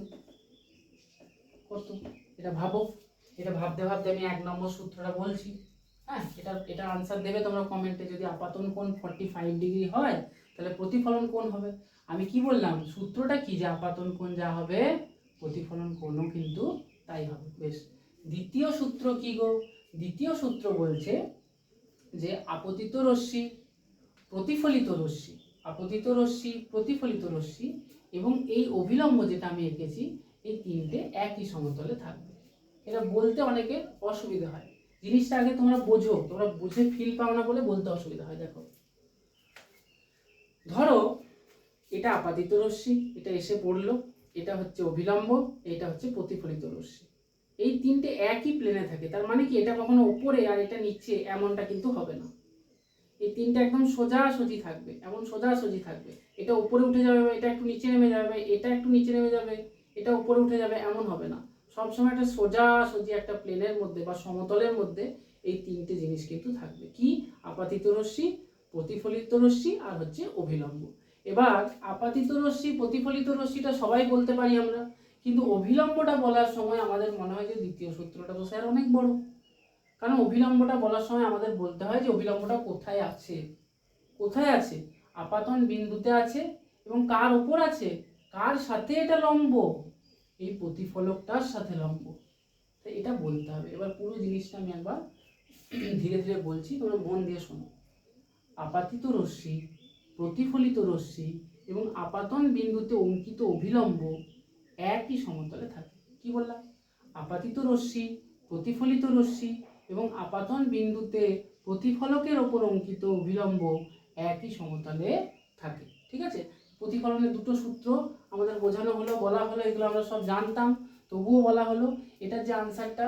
কত, এটা ভাবো। এটা ভাবতে ভাবতে আমি 1 নম্বর সূত্রটা বলছি। হ্যাঁ, এটা আনসার দেবে তোমরা কমেন্টে। যদি আপাতন কোণ 45 ডিগ্রি হয় তাহলে প্রতিফলন কোণ হবে। আমি কি বললাম, সূত্রটা কি, যে আপাতন কোণ যা হবে প্রতিফলন কোণও কিন্তু তাই হবে। বেশ, দ্বিতীয় সূত্র কি গো, দ্বিতীয় সূত্র বলছে যে আপতিত রশ্মি, প্রতিফলিত রশ্মি, আপতিত রশ্মি, প্রতিফলিত রশ্মি এবং এই অভিলম্ব যেটা আমি এঁকেছি, এই তিনটে একই সমতলে থাকবে। এটা বলতে অনেকের অসুবিধা হয়, জিনিসটা আগে তোমরা বোঝো, তোমরা বুঝে ফিল পাও না বলে বলতে অসুবিধা হয়। দেখো, ধরো এটা আপাতিত রশ্মি, এটা এসে পড়লো, এটা হচ্ছে অভিলম্ব, এটা হচ্ছে প্রতিফলিত রশ্মি। এই তিনটে একই প্লেনে থাকে, তার মানে কি এটা কখনো উপরে আর এটা নিচে এমনটা কিন্তু হবে না। এই তিনটা একদম সোজাসুজি থাকবে, এমন সোজাসুজি থাকবে। এটা উপরে উঠে যাবে, এটা একটু নিচে নেমে যাবে, এটা একটু নিচে নেমে যাবে, এটা উপরে উঠে যাবে, এমন হবে না। সবসময় একটা সোজাসুজি একটা প্লেনের মধ্যে বা সমতলের মধ্যে এই তিনটে জিনিস কিন্তু থাকবে। কি, আপাতিত রশ্মি, প্রতিফলিত রশ্মি আর হচ্ছে অভিলম্ব। এবার আপাতিত রশ্মি, প্রতিফলিত রশ্মিটা সবাই বলতে পারি আমরা, কিন্তু অভিলম্বটা বলার সময় আমাদের মনে হয় যে দ্বিতীয় সূত্রটা তো স্যার অনেক বড়। কারণ অভিলম্বটা বলার সময় আমাদের বলতে হয় যে অভিলম্বটা কোথায় আছে, কোথায় আছে, আপাতন বিন্দুতে আছে এবং কার উপর আছে, কার সাথে এটা লম্ব, এই প্রতিফলকটার সাথে লম্ব। তো এটা বলতে হবে। এবার পুরো জিনিসটা আমি একবার ধীরে ধীরে বলছি, তোমরা মন দিয়ে শোনো। আপাতিত রশ্মি, প্রতিফলিত রশ্মি এবং আপাতন বিন্দুতে অঙ্কিত অভিলম্ব একই সমতলে থাকে। কি বললাম, আপাতিত রশ্মি, প্রতিফলিত রশ্মি এবং আপাতন বিন্দুতে প্রতিফলকের ওপর অঙ্কিত অভিলম্ব একই সমতলে থাকে। ঠিক আছে, প্রতিফলনের দুটো সূত্র আমাদের বোঝানো হলো, বলা হলো, এগুলো আমরা সব জানতাম, তবুও বলা হলো। এটার যে আনসারটা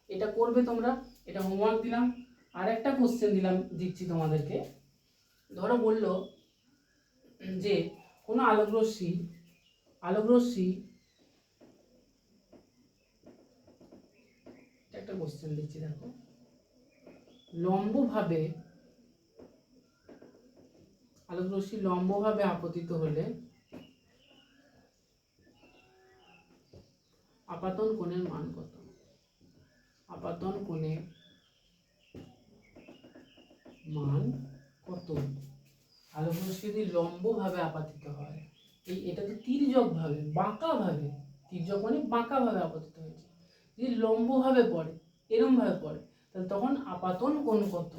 এটা করবে তোমরা, এটা হোমওয়ার্ক দিলাম। আর একটা কোশ্চেন দিচ্ছি তোমাদেরকে। ধরো বললো যে কোনো আলোকরশ্মি একটা কোশ্চেন দিচ্ছি, দেখো, আলোকরশ্মি লম্বভাবে আপতিত হলে আপাতন কোণের মান কত? আপাতন কোণের মান কত? আলোকরশ্মি যদি লম্বভাবে আপতিত হয়, এটা তো তির্যকভাবে, বাঁকাভাবে, তির্যক মানে বাঁকাভাবে আপতিত হয়েছে, যদি লম্বভাবে পড়ে, এরমভাবে পড়ে, তাহলে তখন আপাতন কোণ কত?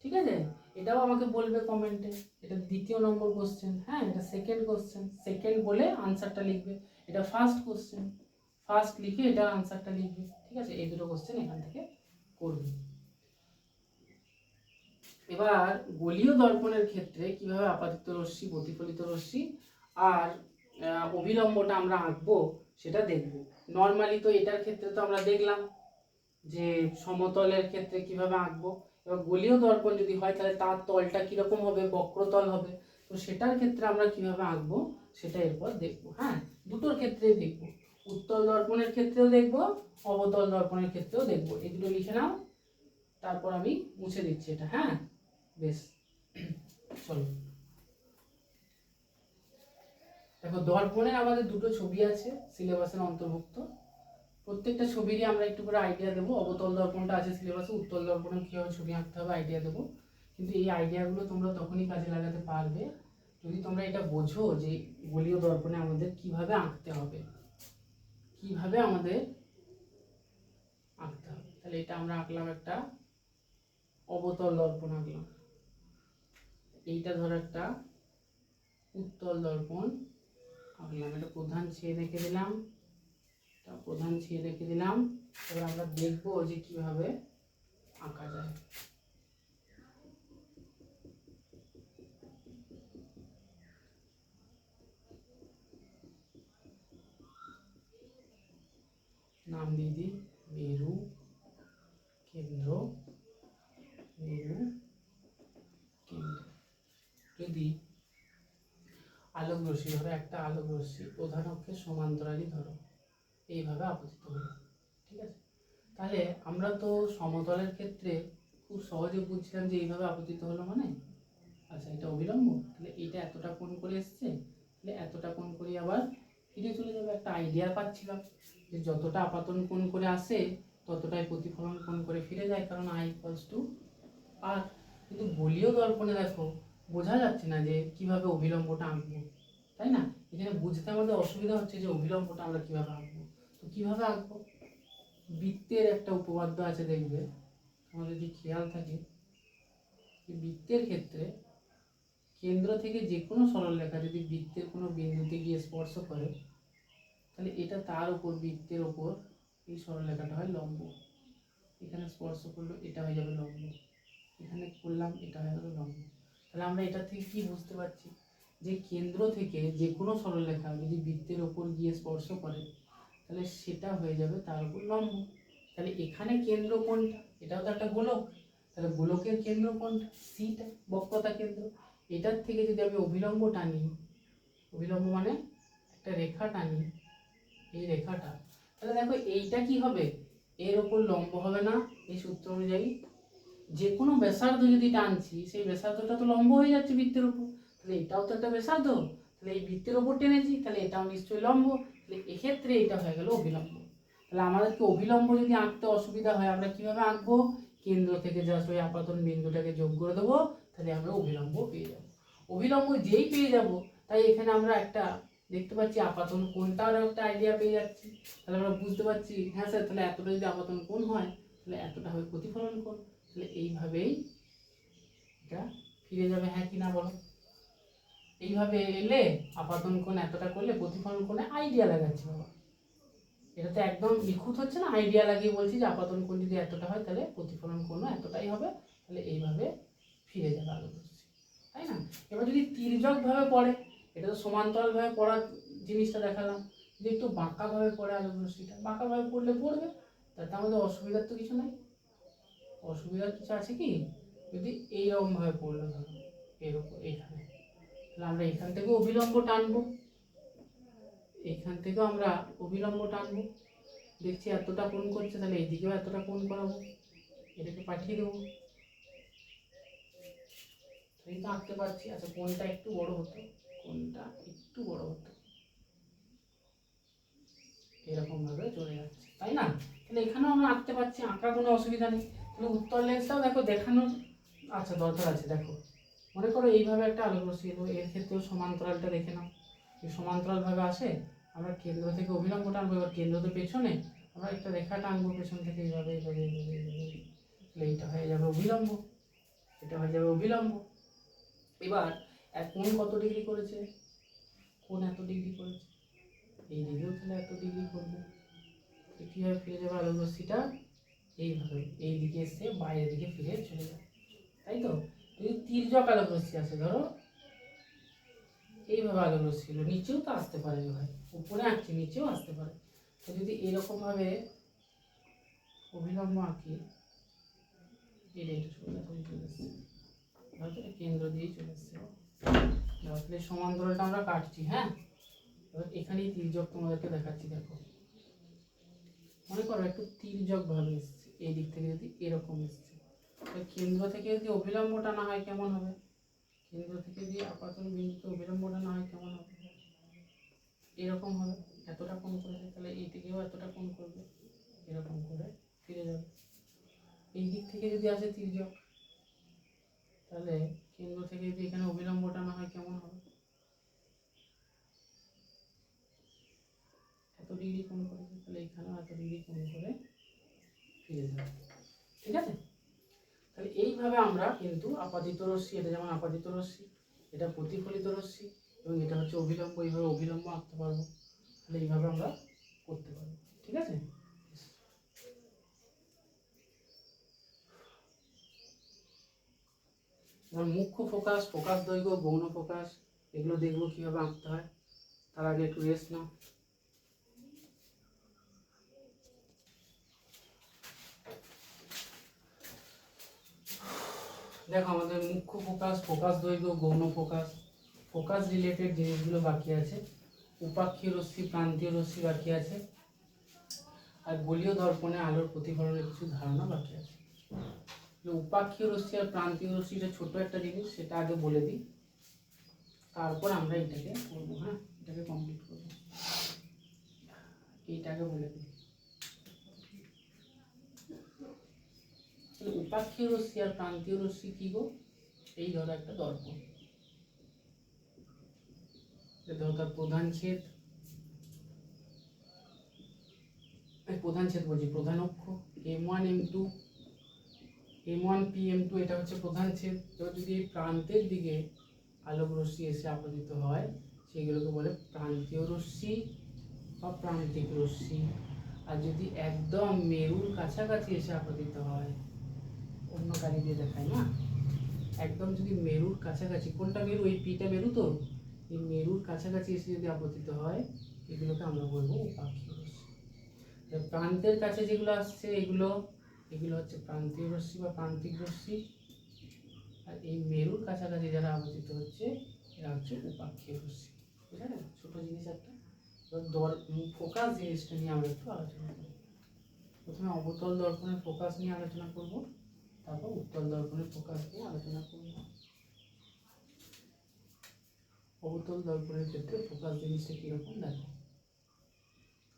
ঠিক আছে, এটাও আমাকে বলবে কমেন্টে। এটা দ্বিতীয় নম্বর কোশ্চেন। হ্যাঁ, এটা সেকেন্ড কোশ্চেন, সেকেন্ড বলে আনসারটা লিখবে। এটা ফার্স্ট কোশ্চেন, ফার্স্ট লিখে এটার আনসারটা লিখবে। ঠিক আছে, এই দুটো কোশ্চেন এখান থেকে করবে। এবার গোলীয় দর্পণের ক্ষেত্রে কিভাবে আপাতিত রশ্মি, প্রতিফলিত রশ্মি আর অভিলম্বটা আমরা আঁকবো সেটা দেখব। নর্মালি তো এটার ক্ষেত্রে তো আমরা দেখলাম যে সমতলের ক্ষেত্রে কিভাবে আঁকবো। এবার গোলীয় দর্পণ যদি হয় তাহলে তার তলটা কিরকম হবে, বক্রতল হবে। তো সেটার ক্ষেত্রে আমরা কিভাবে আঁকবো সেটা এরপর দেখবো। হ্যাঁ, দুটোর ক্ষেত্রেই দেখবো, উত্তল দর্পণের ক্ষেত্রেও দেখবো, অবতল দর্পণের ক্ষেত্রেও দেখবো। এই দুটো লিখে নাও, তারপর আমি মুছে দিচ্ছি এটা। হ্যাঁ, বেশ, চলো। দেখো, দর্পণের আমাদের দুটো ছবি আছে সিলেবাসের অন্তর্ভুক্ত। প্রত্যেকটা ছবিরই আমরা একটু করে আইডিয়া দেবো। অবতল দর্পণটা আছে সিলেবাসে, উত্তল দর্পণে কীভাবে ছবি আঁকতে হবে আইডিয়া দেবো। কিন্তু এই আইডিয়াগুলো তোমরা তখনই কাজে লাগাতে পারবে যদি তোমরা এটা বোঝো যে গোলীয় দর্পণে আমাদের কিভাবে আঁকতে হবে, কিভাবে আমাদের আঁকতে হবে। তাহলে এটা আমরা আঁকলাম, একটা অবতল দর্পণ আঁকলাম। এইটা ধরো একটা উত্তল দর্পণ আঁকলাম। এটা প্রধান ছেদ রেখে দিলাম, প্রধান ছেদ রেখে দিলাম। এবার আমরা দেখবো যে কিভাবে আঁকা যায়। নাম দিয়ে দিই মেরু কেন্দ্র, মেরু কেন্দ্র। যদি আলোক রশ্মি ধরো, একটা আলোক রশ্মি প্রধান অক্ষের সমান্তরালই ধরো এইভাবে আপতিত হলো। ঠিক আছে, তাহলে আমরা তো সমতলের ক্ষেত্রে খুব সহজে বুঝছিলাম যে এইভাবে আপতিত হলো মানে, আচ্ছা এটা অবিলম্ব, তাহলে এটা এতটা কোণ করে এসছে, তাহলে এতটা কোণ করে আবার ফিরে চলে যাবে। একটা আইডিয়া পাচ্ছিলাম যে যতটা আপাতন কোণ করে আসে ততটাই প্রতিফলন কোণ করে ফিরে যায়, কারণ I=R। কিন্তু গোলীয় দর্পণে দেখো বোঝা যাচ্ছে না যে কিভাবে অভিলম্বটা আঁকবো, তাই না? এখানে বুঝতে আমাদের অসুবিধা হচ্ছে যে অভিলম্বটা আমরা কিভাবে আঁকবো। তো কিভাবে আঁকবো, বৃত্তের একটা উপপাদ্য আছে, দেখবে তোমাদের যদি খেয়াল থাকে, বৃত্তের ক্ষেত্রে কেন্দ্র থেকে যে কোনো সরলরেখা যদি বৃত্তের কোনো বিন্দুতে গিয়ে স্পর্শ করে, তাহলে এটা তার উপর, বৃত্তের উপর এই সরলরেখাটা হয় লম্ব। এখানে স্পর্শ করলো, এটা হয়ে যাবে লম্ব। এখানে করলাম, এটা হয়ে গেল লম্ব। তাহলে আমরা এটা থেকে কি বুঝতে পারছি যে কেন্দ্র থেকে যে কোনো সরলরেখা যদি বৃত্তের উপর গিয়ে স্পর্শ করে তাহলে সেটা হয়ে যাবে তার উপর লম্ব। তাহলে এখানে কেন্দ্র কোনটা, এটাও তো একটা গোলক, তাহলে গোলকের কেন্দ্র কোনটা, সিটা, বক্রতা কেন্দ্র। এটার থেকে যদি আমি অভিলম্ব টানি, অভিলম্ব মানে একটা রেখা টানি, এই রেখাটা, তাহলে দেখো এইটা কি হবে, এর উপর লম্ব হবে না। এই সূত্র অনুযায়ী যে কোনো ব্যাসার্ধ যদি টানছি সেই ব্যাসার্ধটা তো লম্ব হয়ে যাচ্ছে বৃত্তের উপর, তাহলে এটাও তো একটা ব্যাসার্ধ, তাহলে এই বৃত্তের উপর টেনেছি, তাহলে এটাও নিশ্চয়ই লম্ব, তাহলে এক্ষেত্রে এটা হয়ে গেল অভিলম্ব। তাহলে আমাদেরকে অভিলম্ব যদি আঁকতে অসুবিধা হয় আমরা কিভাবে আঁকবো, কেন্দ্র থেকে জাস্ট ওই আপাতন বিন্দুটাকে যোগ করে দেবো, তাহলে আমরা অভিলম্ব পেয়ে যাব। অভিলম্ব যেই পেয়ে যাব, তাই এখানে আমরা একটা দেখতে পাচ্ছি আপাতন কোণটার একটা আইডিয়া পেয়ে যাচ্ছি। তাহলে আমরা বুঝতে পারছি, হ্যাঁ স্যার তাহলে এতটা যদি আপাতন কোণ হয় তাহলে এতটা হবে প্রতিফলন কোণ। তাহলে এইভাবেই এটা ফিরে যাবে, হ্যাঁ কি না বলো। এইভাবে এলে আপাতন কোণ এতটা করলে প্রতিফলন কোণে আইডিয়া লাগাচ্ছি বাবা। এটা তো একদম নিখুঁত হচ্ছে না, আইডিয়া লাগিয়ে বলছি যে আপাতন কোণ যদি এতটা হয় তাহলে প্রতিফলন কোণও এতটাই হবে, তাহলে এইভাবে ফিরে যাবে আলোক রশ্মি, তাই না? এবার যদি তির্যকভাবে পড়ে, এটা তো সমান্তরালভাবে পড়ার জিনিসটা দেখালাম, যদি একটু বাঁকাভাবে পড়ে আলোক রশ্মিটা, বাঁকাভাবে পড়লে পড়বে, তাতে আমাদের অসুবিধার তো কিছু নাই। অসুবিধার কিছু আছে কি? যদি এইরকমভাবে পড়লো, ধরো এরকম এইখানে, তাহলে আমরা এখান থেকে অভিলম্ব টানবো, এইখান থেকেও আমরা অভিলম্ব টানবো, দেখছি এতটা কোণ করছে, তাহলে এইদিকেও এতটা কোণ করাবো, এটাকে পাঠিয়ে দেবো, কিন্তু আঁকতে পারছি। আচ্ছা, কোণটা একটু বড় হতো, কোণটা একটু বড় হতো, এরকম ভাবে চলে যাচ্ছে, তাই না? তাহলে এখানেও আমরা আঁকতে পারছি, আঁকার কোনো অসুবিধা নেই। তাহলে উত্তর লেন্সটাও দেখো দেখানোর আচ্ছা দরকার আছে। দেখো, মনে করো এইভাবে একটা আলোক রশ্মি এলো, এর ক্ষেত্রেও সমান্তরালটা দেখে নাও, এই সমান্তরালভাবে আসে, আমরা কেন্দ্র থেকে অভিলম্ব টানবো, এবার কেন্দ্র তো পেছনে, আমরা একটা রেখা টানবো পেছন থেকে এইভাবে এইভাবে এইভাবে এইভাবে, তাহলে এইটা হয়ে যাবে অভিলম্ব, এটা হয়ে যাবে অভিলম্ব। এবার কোণ কত ডিগ্রি করেছে? কোণ এত ডিগ্রি করেছে, এই দিকেও তাহলে এত ডিগ্রি করবে, কীভাবে ফিরে যাবে আলোক রশ্মিটা? এইভাবে এই দিকে এসে বাইরের দিকে ফিরে চলে যাবে, তাই তো? যদি তির্যক আলোক রশ্মি আসে, ধরো এইভাবে আলোক রশ্মি এলো, নিচেও তো আসতে পারে ভাই, উপরে আঁকছি নিচেও আসতে পারে, তো যদি এরকম ভাবে অভিলম্ব আঁকি, এটা সোজা চলে এসছে, হয়তো কেন্দ্র দিয়েই চলে এসছে, তাহলে সমান্তরালটা আমরা কাটছি। হ্যাঁ, এবার এখানেই তির্যক তোমাদেরকে দেখাচ্ছি। দেখো, মনে করো একটু তির্যক ভাবে এসছে, এই দিক থেকে যদি এরকম এসছে, কেন্দ্র থেকে যদি অভিলম্ব টানা হয় কেমন হবে? কেন্দ্র থেকে যদি আপাতন বিন্দুতে অভিলম্ব টানা হয় কেমন হবে? এরকম হবে, এতটা কোণ করেছে, তাহলে এই দিকেও এতটা কোণ করবে, এরকম করে ফিরে যাবে। এই দিক থেকে যদি আসে তির্যক, তাহলে কেন্দ্র থেকে যদি এখানে অভিলম্ব টানা হয় কেমন হবে? এত ডিগ্রি কোণ করেছে, তাহলে এখানেও এত ডিগ্রি কোণ করে ফিরে যাবে, ঠিক আছে? তাহলে এইভাবে আমরা কিন্তু আপাতিত রশ্মি, এটা যেমন আপাতিত রশ্মি, এটা প্রতিফলিত রশ্মি, এবং এটা হচ্ছে অভিলম্ব, এইভাবে অভিলম্ব আঁকতে পারবো, তাহলে এইভাবে আমরা করতে পারবো, ঠিক আছে? এবার মুখ্য ফোকাস, ফোকাস দৈর্ঘ্য, গৌণ ফোকাস, এগুলো দেখবো কিভাবে আঁকতে হয়। তার আগে একটু রেস্ট নাও। দেখো, আমাদের মুখ্য ফোকাস, ফোকাস দৈর্ঘ্য, গৌণ ফোকাস, ফোকাস রিলেটেড জিনিসগুলো বাকি আছে। উপাক্ষীয় রশ্মি, প্রান্তীয় রশ্মি বাকি আছে, আর গোলীয় দর্পণে আলোর প্রতিফলনের কিছু ধারণা বাকি আছে। উপাক্ষীয় রশ্মি আর প্রান্তীয় রশ্মিটা ছোট একটা জিনিস, সেটা আগে বলে দিই, তারপর আমরা এটাকে করবো। হ্যাঁ, এটাকে কমপ্লিট করবো, এইটাকে বলে দিই। উপাক্ষীয় রশ্মি আর প্রান্তীয় রশ্মি কি গো? এই ধরো একটা দর্পণ, ধরো তার প্রধান ছেদ, প্রধান ছেদ বলছি, প্রধান অক্ষ M1 M2, M1 P M2, এটা হচ্ছে প্রধান ছেদ। এবার যদি এই প্রান্তের দিকে আলোক রশ্মি এসে আপতিত হয়, সেগুলোকে বলে প্রান্তীয় রশ্মি বা প্রান্তিক রশ্মি। আর যদি একদম মেরুর কাছাকাছি এসে আপতিত হয়, অন্য কালি দিয়ে দেখায় না, একদম যদি মেরুর কাছাকাছি, কোনটা মেরু? এই পিটা মেরু, তো এই মেরুর কাছাকাছি এসে যদি আপতিত হয়, এগুলোকে আমরা বলবো উপাক্ষীয় রশ্মি। প্রান্তের কাছে যেগুলো আসছে, এগুলো হচ্ছে প্রান্তীয় রশ্মি বা প্রান্তিক রশ্মি, আর এই মেরুর কাছাকাছি যারা আপতিত হচ্ছে, এরা হচ্ছে উপাক্ষীয় রশ্মি। বুঝা গেল? ছোট জিনিস একটা। ফোকাস জিনিসটা নিয়ে আমরা একটু আলোচনা করব। প্রথমে অবতল দর্পণের ফোকাস নিয়ে আলোচনা করব, তারপর উত্তল দর্পণের ফোকাস নিয়ে আলোচনা করব। অবতল দর্পণের ক্ষেত্রে ফোকাস জিনিসটা কিরকম দেখো,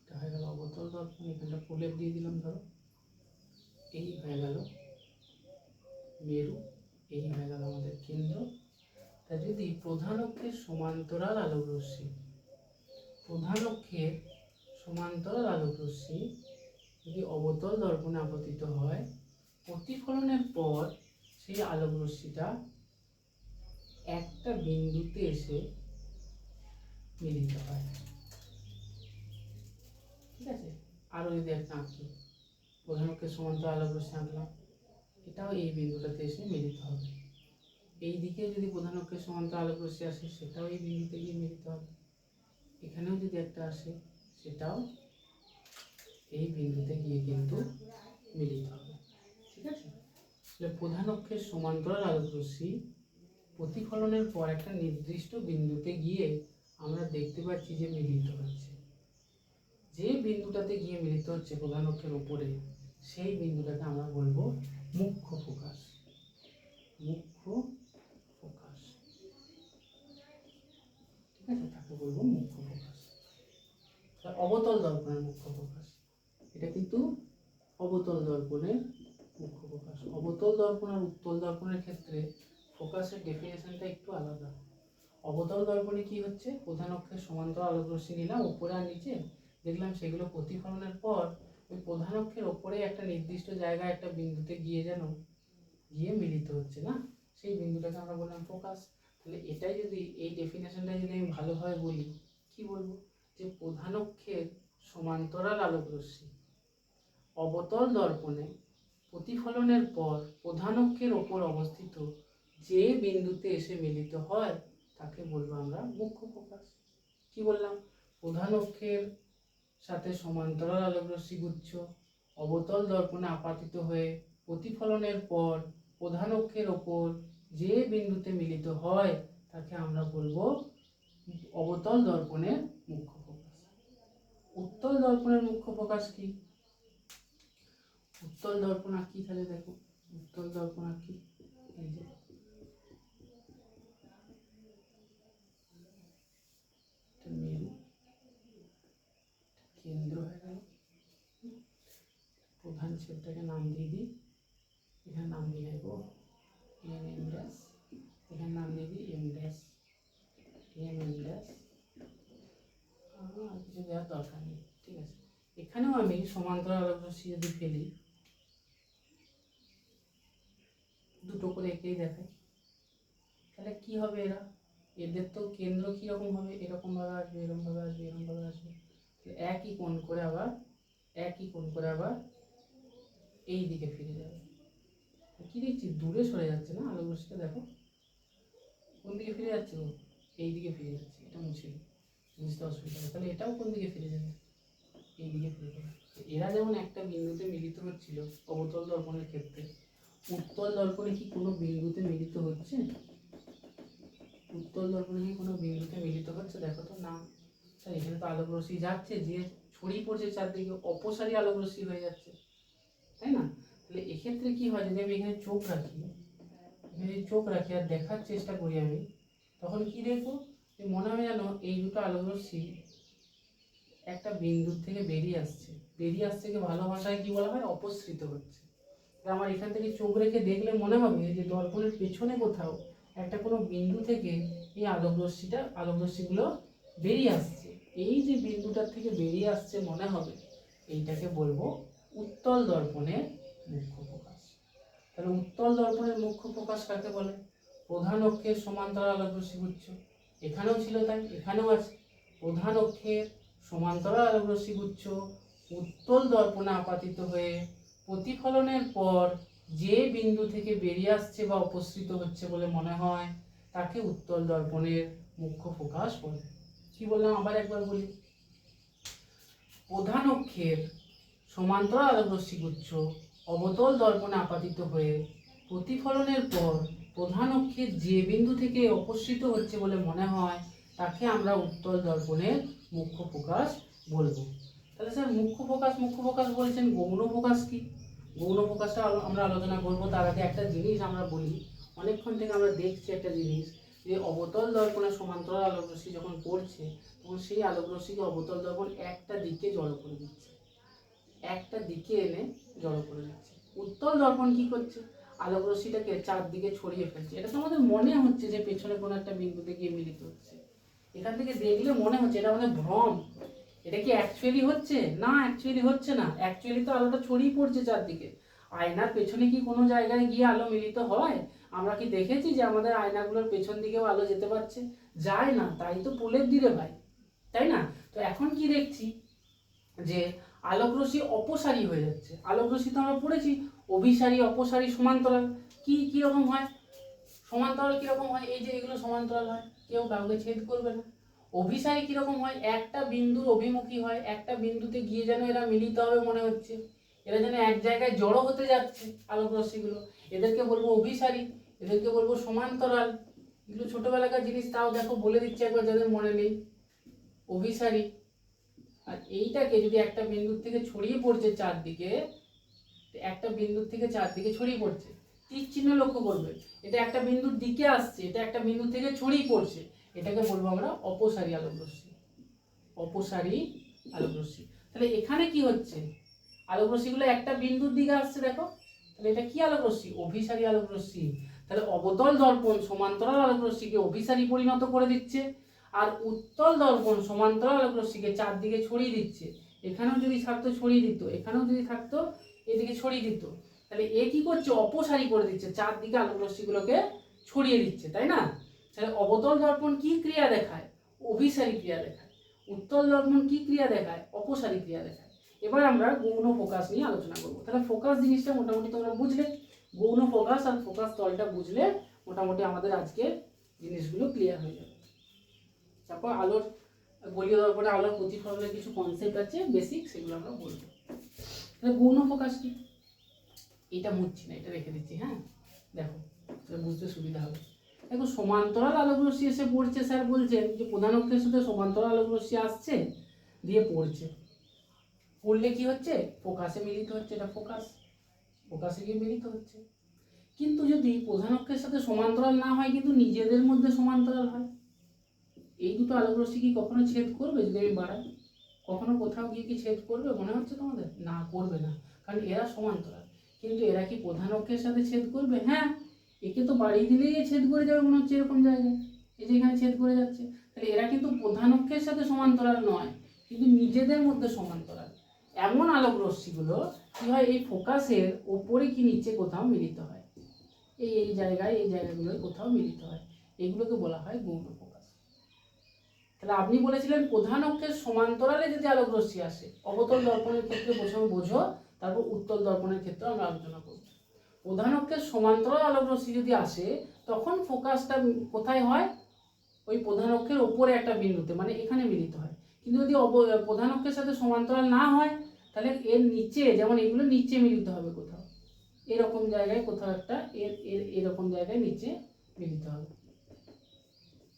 এটা হয়ে গেল অবতল দর্পণ, এখানটা প্রলেপ দিয়ে দিলাম, ধরো এই হয়ে গেল মেরু, এই হয়ে গেল আমাদের কেন্দ্র। তা যদি প্রধান অক্ষের সমান্তরাল আলোক রশ্মি, প্রধান অক্ষের সমান্তরাল আলোক রশ্মি যদি অবতল দর্পণে আপতিত হয়, প্রতিফলনের পর সেই আলোক রশ্মিটা একটা বিন্দুতে এসে মিলিত হয়, ঠিক আছে? আরও যদি একটা আঁকি, প্রধান অক্ষের সমান্তরাল আলোক রশ্মি আঁকলাম, এটাও এই বিন্দুটাতে এসে মিলিত হবে। এই দিকে যদি প্রধান অক্ষের সমান্তরাল আলোক রশ্মি আসে, সেটাও এই বিন্দুতে গিয়ে মিলিত হবে। এখানেও যদি একটা আসে, সেটাও এই বিন্দুতে গিয়ে কিন্তু মিলিত হবে। ঠিক আছে? প্রধান অক্ষের সমান্তরাল আলোক রশ্মি প্রতিফলনের পর একটা নির্দিষ্ট বিন্দুতে গিয়ে আমরা দেখতে পাচ্ছি যে মিলিত হচ্ছে। যে বিন্দুটাতে গিয়ে মিলিত হচ্ছে প্রধান অক্ষের উপরে, সেই বিন্দুটাকে আমরা বলবো মুখ্য ফোকাস। মুখ্য ফোকাস, ঠিক আছে, তাকে বলবো মুখ্য ফোকাস। অবতল দর্পণের মুখ্য ফোকাস, এটা কিন্তু অবতল দর্পণের মুখ্য ফোকাস। অবতল দর্পণ আর উত্তল দর্পণের ক্ষেত্রে ফোকাসের ডেফিনেশনটা একটু আলাদা। অবতল দর্পণে কি হচ্ছে, প্রধান অক্ষের সমান্তরাল আলোক রশ্মি নিলাম উপরে আর নিচে, দেখলাম সেগুলো প্রতিফলনের পর ওই প্রধান অক্ষের ওপরে একটা নির্দিষ্ট জায়গায় একটা বিন্দুতে গিয়ে গিয়ে মিলিত হচ্ছে না, সেই বিন্দুটাকে আমরা বললাম ফোকাস। তাহলে এটাই যদি, এই ডেফিনেশনটা যদি আমি ভালোভাবে বলি, কি বলবো, যে প্রধান অক্ষের সমান্তরাল আলোক রশ্মি অবতল দর্পণে প্রতিফলনের পর প্রধান অক্ষের ওপর অবস্থিত যে বিন্দুতে এসে মিলিত হয় তাকে বলবো আমরা মুখ্য ফোকাস। কি বললাম, প্রধান অক্ষের সাথে সমান্তরাল আলোক রশ্মি গুচ্ছ অবতল দর্পণে আপাতিত হয়ে প্রতিফলনের পর প্রধান অক্ষের ওপর যে বিন্দুতে মিলিত হয় তাকে আমরা বলবো অবতল দর্পণের মুখ্য ফোকাস। উত্তল দর্পণের মুখ্য ফোকাস কি? উত্তল দর্পণ আঁকি, তাহলে দেখো উত্তল দর্পণ আঁকি, এই যে মেরু কেন্দ্র হয়ে গেল, প্রধান ছেদটাকে নাম দিয়ে দিই, এখানে নাম দিয়ে নেব এম ড্যাশ, এখানে নাম দিয়ে দিই এম ড্যাশ, এম ড্যাশ, আর কিছু দেওয়ার দরকার নেই। ঠিক আছে, এখানেও আমি সমান্তরাল আলোক রশ্মি যদি ফেলি, দুটো করে একেই দেখাই, তাহলে কি হবে, এদের তো কেন্দ্র কিরকম হবে, এরকম ভাবে আসবে, এরকম ভাবে আসবে, এরকম ভাবে আসবে, একই কোণ করে আবার এই দিকে ফিরে যাবে। কি দেখছি, দূরে সরে যাচ্ছে না আলোক রশ্মিটা, দেখো কোন দিকে ফিরে যাচ্ছে, এই দিকে ফিরে যাচ্ছে, এটা মুছে বুঝতে অসুবিধা হবে। তাহলে এটাও কোন দিকে ফিরে যাবে, এই দিকে ফিরে যাবে। এরা যেমন একটা বিন্দুতে মিলিত হচ্ছিল অবতল দর্পণের ক্ষেত্রে, উত্তল দর্পণে কি কোনো বিন্দুতে মিলিত হচ্ছে? উত্তল দর্পণে কি কোনো বিন্দুতে মিলিত হচ্ছে? দেখো তো না। এখানে তো আলোক রশ্মি যাচ্ছে, যে ছড়িয়ে পড়ছে চারদিকে, অপসারী আলোক রশ্মি হয়ে যাচ্ছে, তাই না? তাহলে এক্ষেত্রে কি হয়, যদি আমি এখানে চোখ রাখি আর দেখার চেষ্টা করি আমি, তখন কি দেখবো, যে মনে হয় যেন এই দুটো আলোক রশ্মি একটা বিন্দুর থেকে বেরিয়ে আসছে কি ভালো ভাষায় কি বলা হয়, অপসৃত হচ্ছে। আমার এখান থেকে চোখ রেখে দেখলে মনে হবে যে দর্পণের পেছনে কোথাও একটা কোনো বিন্দু থেকে এই আলোক রশ্মিগুলো বেরিয়ে আসছে। এই যে বিন্দুটার থেকে বেরিয়ে আসছে মনে হবে, এইটাকে বলবো উত্তল দর্পণের মুখ্য ফোকাস। তাহলে উত্তল দর্পণের মুখ্য ফোকাস কাকে বলে? প্রধান অক্ষের সমান্তরাল আলোক রশ্মি গুচ্ছ, এখানেও ছিল তাই এখানেও আছে, প্রধান অক্ষের সমান্তরাল আলোক রশ্মি গুচ্ছ উত্তল দর্পণে আপাতিত হয়ে প্রতিফলনের পর যে বিন্দু থেকে বেরিয়ে আসছে বা অপসৃত হচ্ছে বলে মনে হয় তাকে উত্তল দর্পণের মুখ্য ফোকাস বলে। কি বললাম, আবার একবার বলি, প্রধান অক্ষের সমান্তরাল আলোক রশ্মি গুচ্ছ অবতল দর্পণে আপাতিত হয়ে প্রতিফলনের পর প্রধান অক্ষের যে বিন্দু থেকে অপসৃত হচ্ছে বলে মনে হয় তাকে আমরা উত্তল দর্পণের মুখ্য ফোকাস বলবো। তাহলে স্যার মুখ্য ফোকাস বলছেন, গৌণ ফোকাস কি? গৌণ ফোকাসটা আমরা আলোচনা করবো। তার আগে একটা জিনিস আমরা বলি, অনেকক্ষণ থেকে আমরা দেখছি একটা জিনিস, যে অবতল দর্পণের সমান্তরাল আলোক রশ্মি যখন পড়ছে তখন সেই আলোক রশ্মিকে অবতল দর্পণ একটা দিকে জড়ো করে দিচ্ছে, একটা দিকে এনে জড়ো করে দিচ্ছে। উত্তল দর্পণ কি করছে, আলোক রশ্মিটাকে চারদিকে ছড়িয়ে ফেলছে। এটা তো আমাদের মনে হচ্ছে যে পেছনে কোনো একটা বিন্দুতে গিয়ে মিলিত হচ্ছে, এখান থেকে দেখলে মনে হচ্ছে, এটা আমাদের ভ্রম। এটা কি অ্যাকচুয়ালি হচ্ছে? না, অ্যাকচুয়ালি হচ্ছে না। অ্যাকচুয়ালি তো আলোটা ছড়িয়ে পড়ছে চারদিকে। আয়নার পেছনে কি কোনো জায়গায় গিয়ে আলো মিলিত হয়? আমরা কি দেখেছি যে আমাদের আয়নাগুলোর পেছন দিকেও আলো যেতে পারছে? যায় না, তাই তো প্রলেপ দিলে ভাই, তাই না? তো এখন কি দেখছি, যে আলোকরশ্মি অপসারী হয়ে যাচ্ছে। আলোকরশ্মি তো আমরা পড়েছি অভিসারী, অপসারী, সমান্তরাল। কি রকম হয়? সমান্তরাল কিরকম হয়? এই যে এগুলো সমান্তরাল হয়, কেউ কাউকে ছেদ করবে না। অভিসারী কিরকম হয়? একটা বিন্দুর অভিমুখী হয়, একটা বিন্দুতে গিয়ে যেন এরা মিলিত হবে মনে হচ্ছে, এরা যেন এক জায়গায় জড়ো হতে যাচ্ছে আলোক রশ্মিগুলো, এদেরকে বলবো অভিসারী, এদেরকে বলবো সমান্তরাল। এগুলো ছোটবেলাকার জিনিস, তাও দেখো বলে দিচ্ছে একবার যাদের মনে নেই। অভিসারী। আর এইটাকে যদি একটা বিন্দুর থেকে ছড়িয়ে পড়ছে চারদিকে, একটা বিন্দুর থেকে চারদিকে ছড়িয়ে পড়ছে, তীর চিহ্ন লক্ষ্য করবে, এটা একটা বিন্দুর দিকে আসছে, এটা একটা বিন্দু থেকে ছড়িয়ে পড়ছে, এটাকে বলবো আমরা অপসারী আলোক রশ্মি। অপসারী আলোক রশ্মি। তাহলে এখানে কি হচ্ছে? আলোক রশ্মিগুলো একটা বিন্দুর দিকে আসছে, দেখো, তাহলে এটা কি আলোক রশ্মি? অভিসারী আলোক রশ্মি। তাহলে অবতল দর্পণ সমান্তরাল আলোক রশ্মিকে অভিসারী পরিণত করে দিচ্ছে, আর উত্তল দর্পণ সমান্তরাল আলোক রশ্মিকে চারদিকে ছড়িয়ে দিচ্ছে। এখানেও যদি থাকতো ছড়িয়ে দিত, এখানেও যদি থাকতো এদিকে ছড়িয়ে দিত। তাহলে এ কি করছে? অপসারী করে দিচ্ছে, চারদিকে আলোক রশ্মিগুলোকে ছড়িয়ে দিচ্ছে, তাই না? তাহলে অবতল দর্পণ কি ক্রিয়া দেখায়? অভিসারী ক্রিয়া দেখায়। উত্তল দর্পণ কি ক্রিয়া দেখায়? অপসারী ক্রিয়া দেখায়। এবার আমরা গৌণ ফোকাস নিয়ে আলোচনা করব। তাহলে ফোকাস জিনিসটা মোটামুটি তোমরা বুঝলে, গৌণ ফোকাস আর ফোকাস তলটা বুঝলে মোটামুটি আমাদের আজকে জিনিসগুলো ক্লিয়ার হয়ে যাবে। তারপর আলোর গোলীয় দর্পণে আলোর প্রতিফলনের কিছু কনসেপ্ট আছে বেসিক, সেগুলো আমরা বলবো। তাহলে গৌণ ফোকাস কি? এটা মুছছি না, এটা রেখে দিচ্ছি, হ্যাঁ, দেখো বুঝতে সুবিধা হবে। দেখো, সমান্তরাল আলোক রশ্মি এসে পড়ছে, স্যার বলছেন যে প্রধান অক্ষের সাথে সমান্তরাল আলোক রশ্মি আসছে, দিয়ে পড়ছে, পড়লে কি হচ্ছে? ফোকাসে মিলিত হচ্ছে, এটা ফোকাস, ফোকাসে গিয়ে মিলিত হচ্ছে। কিন্তু যদি প্রধান অক্ষের সাথে সমান্তরাল না হয়, কিন্তু নিজেদের মধ্যে সমান্তরাল হয়, এই দুটো আলোক রশ্মি কি কখনো ছেদ করবে? যদি আমি বাড়াই, কখনো কোথাও গিয়ে কি ছেদ করবে মনে হচ্ছে তোমাদের? না, করবে না, কারণ এরা সমান্তরাল। কিন্তু এরা কি প্রধান অক্ষের সাথে ছেদ করবে? হ্যাঁ, একে তো বাড়িয়ে দিলেই ছেদ করে যাবে মনে হচ্ছে, এরকম জায়গায়, এই যে এখানে ছেদ করে যাচ্ছে। তাহলে এরা কিন্তু প্রধান অক্ষের সাথে সমান্তরাল নয়, কিন্তু নিজেদের মধ্যে সমান্তরাল। এমন আলোক রশ্মিগুলো কি হয়? এই ফোকাসের ওপরে কি নিচে কোথাও মিলিত হয়, এই জায়গায়, এই জায়গাগুলোয় কোথাও মিলিত হয়, এগুলোকে বলা হয় গৌণ ফোকাস। তাহলে আপনি বলেছিলেন প্রধান অক্ষের সমান্তরালে যদি আলোক রশ্মি আসে, অবতল দর্পণের ক্ষেত্রে প্রথমে বোঝো, তারপর উত্তল দর্পণের ক্ষেত্রে আমরা আলোচনা করব। প্রধান অক্ষের সমান্তরাল আলোক রশ্মি যদি আসে, তখন ফোকাসটা কোথায় হয়? ওই প্রধান অক্ষের ওপরে একটা বিন্দুতে, মানে এখানে মিলিত হয়। কিন্তু যদি প্রধান অক্ষের সাথে সমান্তরাল না হয়, তাহলে এর নিচে, যেমন এগুলো নিচে মিলিত হবে কোথাও, এরকম জায়গায় কোথাও একটা, এরকম জায়গায় নিচে মিলিত হবে,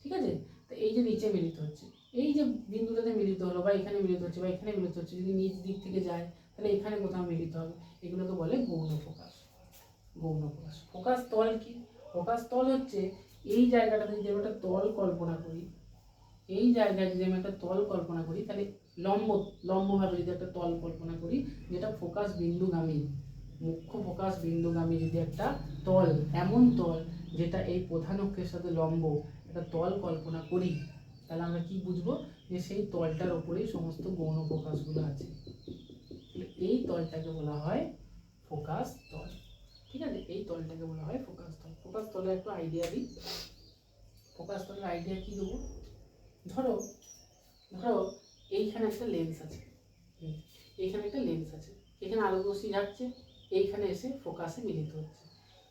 ঠিক আছে? তো এই যে নিচে মিলিত হচ্ছে, এই যে বিন্দুটাতে মিলিত হলো, বা এখানে মিলিত হচ্ছে, বা এখানে মিলিত হচ্ছে, যদি নিচ দিক থেকে যায় তাহলে এখানে কোথাও মিলিত হবে, এগুলোকে বলে গৌণ ফোকাস। গৌণ ফোকাস। ফোকাস তল কি? ফোকাস তল হচ্ছে এই জায়গাটাতে যদি আমি একটা তল কল্পনা করি, এই জায়গায় যদি আমি একটা তল কল্পনা করি, তাহলে লম্বভাবে যদি একটা তল কল্পনা করি, যেটা ফোকাস বিন্দুগামী, মুখ্য ফোকাস বিন্দুগামী যদি একটা তল, এমন তল যেটা এই প্রধান অক্ষের সাথে লম্ব, একটা তল কল্পনা করি, তাহলে আমরা কি বুঝবো? যে সেই তলটার উপরেই সমস্ত গৌণ ফোকাসগুলো আছে। এই তলটাকে বলা হয় ফোকাস তল, ঠিক আছে? এই তলটাকে বলা হয় ফোকাস তল। ফোকাস তলের একটু আইডিয়া দিই। ফোকাস তলের আইডিয়া কি দেবো? ধরো এইখানে একটা লেন্স আছে, এইখানে একটা লেন্স আছে, এখানে আলোক রশ্মি যাচ্ছে, এইখানে এসে ফোকাসে মিলিত হচ্ছে।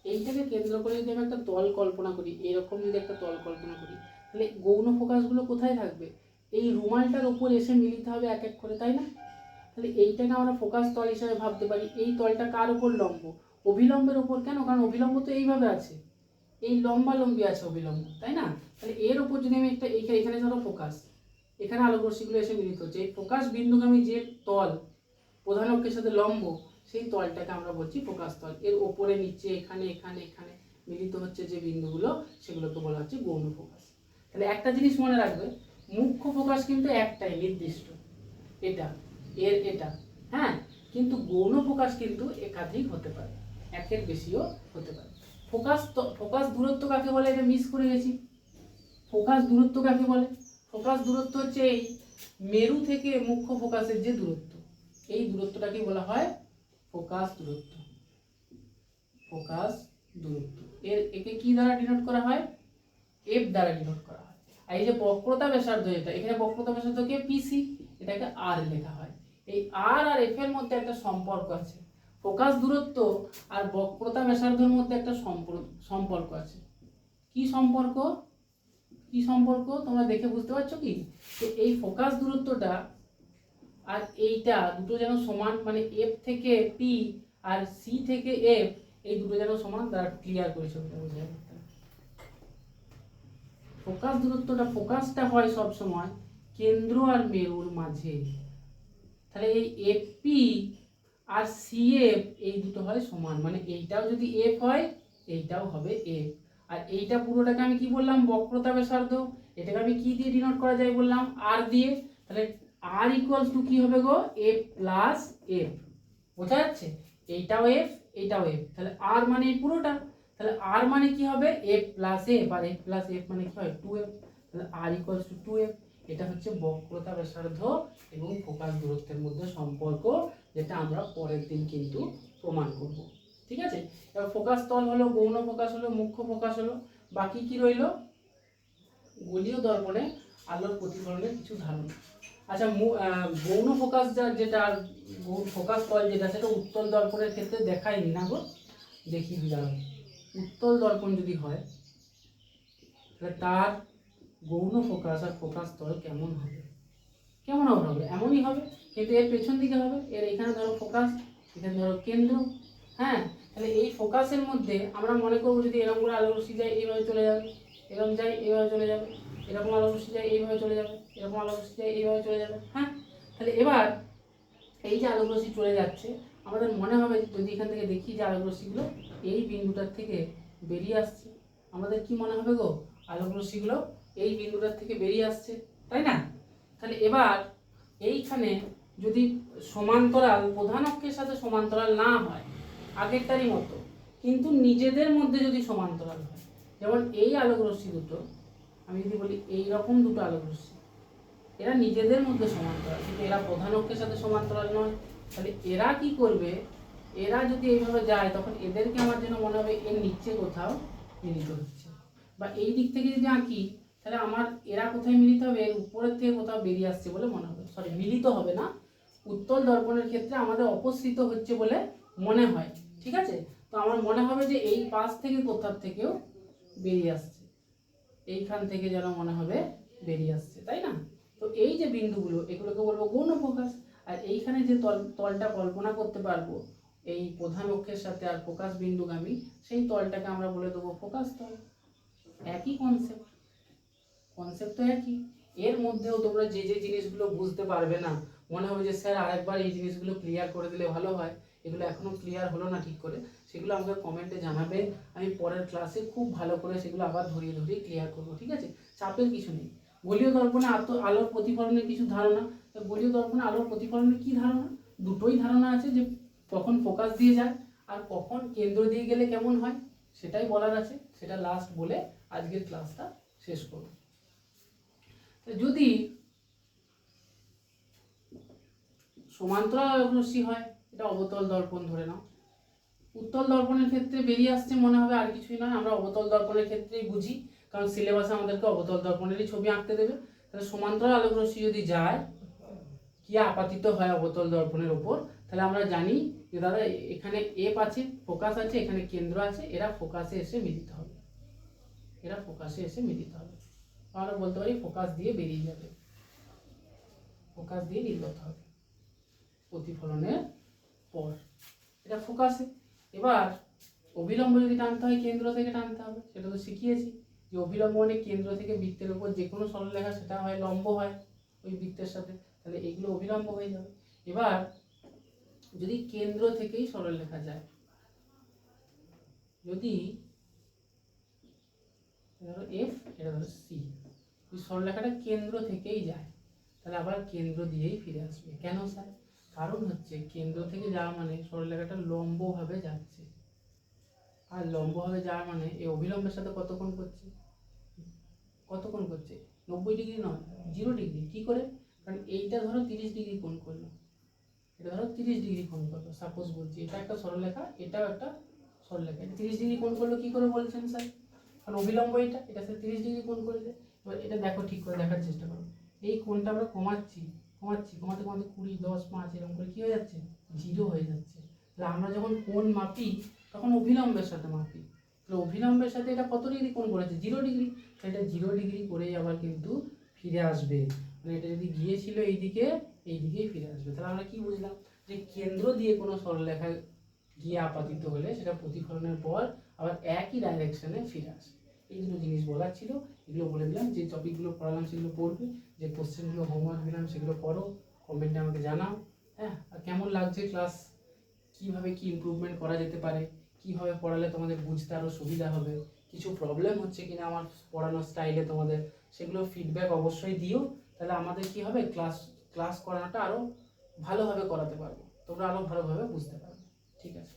এইটাকে কেন্দ্র করে যদি আমি একটা তল কল্পনা করি, এরকম যদি একটা তল কল্পনা করি, তাহলে গৌণ ফোকাসগুলো কোথায় থাকবে? এই রুমালটার উপর এসে মিলিত হবে এক এক করে, তাই না? তাহলে এইটাকে আমরা ফোকাস তল হিসেবে ভাবতে পারি। এই তলটা কার উপর লম্ব? অভিলম্বের উপর। কেন? কারণ অভিলম্ব তো এইভাবে আছে, এই লম্বালম্বি আছে অভিলম্ব, তাই না? তাহলে এর উপর যদি আমি একটা, এখানে ধরো ফোকাস, এখানে আলোক রশ্মিগুলো এসে মিলিত হচ্ছে, এই ফোকাস বিন্দুগামী যে তল প্রধান অক্ষের সাথে লম্ব, সেই তলটাকে আমরা বলছি ফোকাস তল। এর ওপরে নিচে এখানে এখানে এখানে মিলিত হচ্ছে যে বিন্দুগুলো, সেগুলোকে বলা হচ্ছে গৌণ ফোকাস। তাহলে একটা জিনিস মনে রাখবে, মুখ্য ফোকাস কিন্তু একটাই নির্দিষ্ট, এটা এটা, হ্যাঁ, কিন্তু গৌণ ফোকাস কিন্তু একাধিক হতে পারে, একের বেশিও হতে পারে। ফোকাস দূরত্ব কাকে বলে? এটা মিস করে গেছি। ফোকাস দূরত্ব কাকে বলে? ফোকাস দূরত্ব হচ্ছে এই মেরু থেকে মুখ্য ফোকাসের যে দূরত্ব, এই দূরত্বটাকে বলা হয় ফোকাস দূরত্ব। ফোকাস দূরত্ব একে কি দ্বারা ডিনোট করা হয়? এফ দ্বারা ডিনোট করা হয়। আর এই যে বক্রতা ব্যাসার্ধ, এটা এখানে বক্রতা ব্যাসার্ধকে পিসি, এটাকে আর লেখা হয়। এই আর এফ এর মধ্যে একটা সম্পর্ক আছে, ফোকাস দূরত্ব আর বক্রতা ব্যাসার্ধের মধ্যে একটা সম্পর্ক আছে। কি সম্পর্ক? কি সম্পর্ক তোমরা দেখে বুঝতে পারছো কি? যে এই ফোকাস দূরত্বটা আর এইটা দুটো যেন সমান, মানে এফ থেকে পি আর সি থেকে এফ, এই দুটো যেন সমান, তারা ক্লিয়ার করেছে ওটা বোঝা যাবে। ফোকাস দূরত্বটা, ফোকাসটা হয় সব সময় কেন্দ্র আর মেরুর মাঝে। তাহলে এই এফপি আর সিএফ এই দুটো হয় সমান, মানে এইটাও যদি এফ হয় এইটাও হবে এফ। আর এইটা পুরোটাকে আমি কি বললাম? বক্রতা ব্যাসার্ধ। এটাকে আমি কি দিয়ে ডিনোট করা যায় বললাম? আর দিয়ে। তাহলে আর ইকুয়ালস টু কি হবে গো? F plus F. বোঝা যাচ্ছে? এইটাও এফ, এইটাও এফ, তাহলে আর মানে এই পুরোটা। তাহলে আর মানে কি হবে? এফ প্লাস এফ, আর এফ প্লাস এফ মানে কি হয়? 2f। তাহলে আর ইকুয়ালস টু 2f। এটা হচ্ছে বক্রতা ব্যাসার্ধ এবং ফোকাস দূরত্বের মধ্যে সম্পর্ক, যেটা আমরা পরের দিন কিন্তু প্রমাণ করব। ঠিক আছে? এবার ফোকাস তল হলো, গৌণ ফোকাস হলো, মুখ্য ফোকাস হলো, বাকি কি রইলো? গোলীয় দর্পণে আলোর প্রতিফলনের কিছু ধারণা। আচ্ছা, গৌণ ফোকাস যেটা, ফোকাস তল যেটা, সেটা উত্তল দর্পণের ক্ষেত্রে দেখায়নি না গো। দেখি দাঁড়াও, উত্তল দর্পণ যদি হয় তাহলে তার গৌণ ফোকাস আর ফোকাস তল কেমন হবে? কেমন হবে? এমনই হবে, কিন্তু এর পেছন দিকে হবে। এর এখানে ধরো ফোকাস, এখানে ধরো কেন্দ্র। হ্যাঁ, তাহলে এই ফোকাসের মধ্যে আমরা মনে করবো যদি এরকম করে আলো রশ্মি যায় এইভাবে চলে যাবে, এরকম যায় এইভাবে চলে যাবে, এরকম আলো রশ্মি যায় এইভাবে চলে যাবে, এরকম আলো রশ্মি যায় এইভাবে চলে যাবে। হ্যাঁ, তাহলে এবার এই যে আলোক রশ্মি চলে যাচ্ছে, আমাদের মনে হবে যদি এখান থেকে দেখি যে আলোক রশ্মিগুলো এই বিন্দুটার থেকে বেরিয়ে আসছে, আমাদের কি মনে হবে গো? আলোক রশ্মিগুলো এই বিন্দুটার থেকে বেরিয়ে আসছে, তাই না? তাহলে এবার এইখানে যদি সমান্তরাল, প্রধান অক্ষের সাথে সমান্তরাল না হয় আগেরটারই মতো, কিন্তু নিজেদের মধ্যে যদি সমান্তরাল হয়, যেমন এই আলোক রশ্মি দুটো, আমি যদি বলি এইরকম দুটো আলোক রশ্মি, এরা নিজেদের মধ্যে সমান্তরাল, কিন্তু এরা প্রধান অক্ষের সাথে সমান্তরাল নয়। তাহলে এরা কি করবে? এরা যদি এইভাবে যায়, তখন এদেরকে আমার যেন মনে হবে এর নিচে কোথাও মিলিত হচ্ছে, বা এই দিক থেকে যদি আঁকি তাহলে আমার এরা কোথায় মিলিত হবে? এর উপরের থেকে কোথাও বেরিয়ে আসছে বলে মনে হবে। সরি, মিলিত হবে না, উত্তল দর্পণের ক্ষেত্রে আমাদের অপসৃত হচ্ছে বলে মনে হয়। ঠিক আছে? তো আমার মনে হবে যে এই পাশ থেকে কোথাও থেকেও বেরিয়ে আসছে, এইখান থেকে যেন মনে হবে বেরিয়ে আসছে, তাই না? তো এই যে বিন্দুগুলো, এগুলোকে বলবো গৌণ ফোকাস। আর এইখানে যে তলটা কল্পনা করতে পারবো এই প্রধান অক্ষের সাথে আর ফোকাস বিন্দুগামী, সেই তলটাকে আমরা বলে দেবো ফোকাস তল। একই কনসেপ্ট, কনসেপ্ট তো একই। এর মধ্যেও তোমরা যে যে জিনিসগুলো বুঝতে পারবে না, মনে হবে যে স্যার আরেকবার এই জিনিসগুলো ক্লিয়ার করে দিলে ভালো হয়, এগুলো এখনো ক্লিয়ার হলো না ঠিক করে, সেগুলো আমাকে কমেন্টে জানাবে। আমি পরের ক্লাসে খুব ভালো করে সেগুলো আবার ধরিয়ে ধরিয়ে ক্লিয়ার করবো। ঠিক আছে? চাপের কিছু নেই। গোলীয় দর্পণে আলোর প্রতিফলনের কিছু ধারণা। গোলীয় দর্পণে আলোর প্রতিফলনের কি ধারণা? দুটোই ধারণা আছে, যে কখন ফোকাস দিয়ে যায় আর কখন কেন্দ্র দিয়ে গেলে কেমন হয়, সেটাই বলার আছে। সেটা লাস্ট বলে আজকের ক্লাসটা শেষ করব। যদি সমান্তরাল আলোক রশ্মি হয়, এটা অবতল দর্পণ ধরে নাও। উত্তল দর্পণের ক্ষেত্রে বেরিয়ে আসছে মনে হবে আর কিছুই নয়, আমরা অবতল দর্পণের ক্ষেত্রেই বুঝি, কারণ সিলেবাসে আমাদেরকে অবতল দর্পণেরই ছবি আঁকতে দেবে। তাহলে সমান্তরাল আলোক রশ্মি যদি যায়, কি আপাতিত হয় অবতল দর্পণের উপর, তাহলে আমরা জানি যে দাদা এখানে এফ আছে, ফোকাস আছে, এখানে কেন্দ্র আছে, এরা ফোকাসে এসে মিলিত হবে, এরা ফোকাসে এসে মিলিত হবে। আমরা বলতে পারি ফোকাস দিয়ে বেরিয়ে যাবে, ফোকাস দিয়ে নির্গত হবে প্রতিফলনের পর, এটা ফোকাসে। এবার অভিলম্ব যদি টানতে হয় কেন্দ্র থেকে টানতে হবে, সেটা তো শিখিয়েছি যে অভিলম্ব মানে কেন্দ্র থেকে বৃত্তের উপর যে কোনো সরলরেখা, সেটা হয় লম্ব হয় ওই বৃত্তের সাথে, তাহলে এগুলো অভিলম্ব হয়ে যাবে। এবার যদি কেন্দ্র থেকেই সরলরেখা যায়, যদি ধরো এফ, এটা ধরো সি, যদি সরলরেখাটা কেন্দ্র থেকেই যায়, তাহলে আবার কেন্দ্র দিয়েই ফিরে আসবে। কেন স্যার? কারণ হচ্ছে কেন্দ্র থেকে যাওয়া মানে সরলরেখাটা লম্বভাবে যাচ্ছে, আর লম্বভাবে যাওয়া মানে এই অভিলম্বের সাথে কতক্ষণ করছে, কতক্ষণ করছে 90 ডিগ্রি নয়, 0 ডিগ্রি। কি করে? কারণ এইটা ধরো 30 ডিগ্রি কোণ করলো, এটা ধরো 30 ডিগ্রি কোণ করলো, সাপোজ বলছি এটা একটা সরলরেখা, এটাও একটা সরলরেখা, 30 ডিগ্রি কোণ করলো। কি করে বলছেন স্যার? কারণ অভিলম্ব এটা সাথে 30 ডিগ্রি কোণ করলে। এবার এটা দেখো, ঠিক করে দেখার চেষ্টা করো, এই কোণটা আমরা কমাচ্ছি, কমাতে কমাতে 20, 10, 5 এরকম করে কী হয়ে যাচ্ছে, 0 হয়ে যাচ্ছে। তাহলে আমরা যখন কোণ মাপি তখন অভিলম্বের সাথে মাপি, তাহলে অভিলম্বের সাথে এটা কত ডিগ্রি কোণ করেছে, 0 ডিগ্রি, এটা 0 ডিগ্রি করেই আবার কিন্তু ফিরে আসবে। মানে এটা যদি গিয়েছিল এইদিকে, এইদিকেই ফিরে আসবে। তাহলে আমরা কি বুঝলাম, যে কেন্দ্র দিয়ে কোনো সরলরেখায় গিয়ে আপাতিত হলে সেটা প্রতিফলনের পর আবার একই ডাইরেকশনে ফিরে আসে। এই দুটো জিনিস বলার ছিল, এগুলো বলে দিলাম। যে টপিকগুলো পড়ালাম সেগুলো পড়বে, যে কোশ্চেনগুলো হোমওয়ার্ক দিলাম সেগুলো করো, কমেন্টে আমাকে জানাও। হ্যাঁ, আর কেমন লাগছে ক্লাস, কীভাবে কি ইমপ্রুভমেন্ট করা যেতে পারে, কীভাবে পড়ালে তোমাদের বুঝতে আরও সুবিধা হবে, কিছু প্রবলেম হচ্ছে কিনা আমার পড়ানোর স্টাইলে তোমাদের, সেগুলো ফিডব্যাক অবশ্যই দিও। তাহলে আমাদের কি হবে, ক্লাস করানোটা আরও ভালোভাবে করাতে পারবো, তোমরা আরও ভালোভাবে বুঝতে পারবে। ঠিক আছে।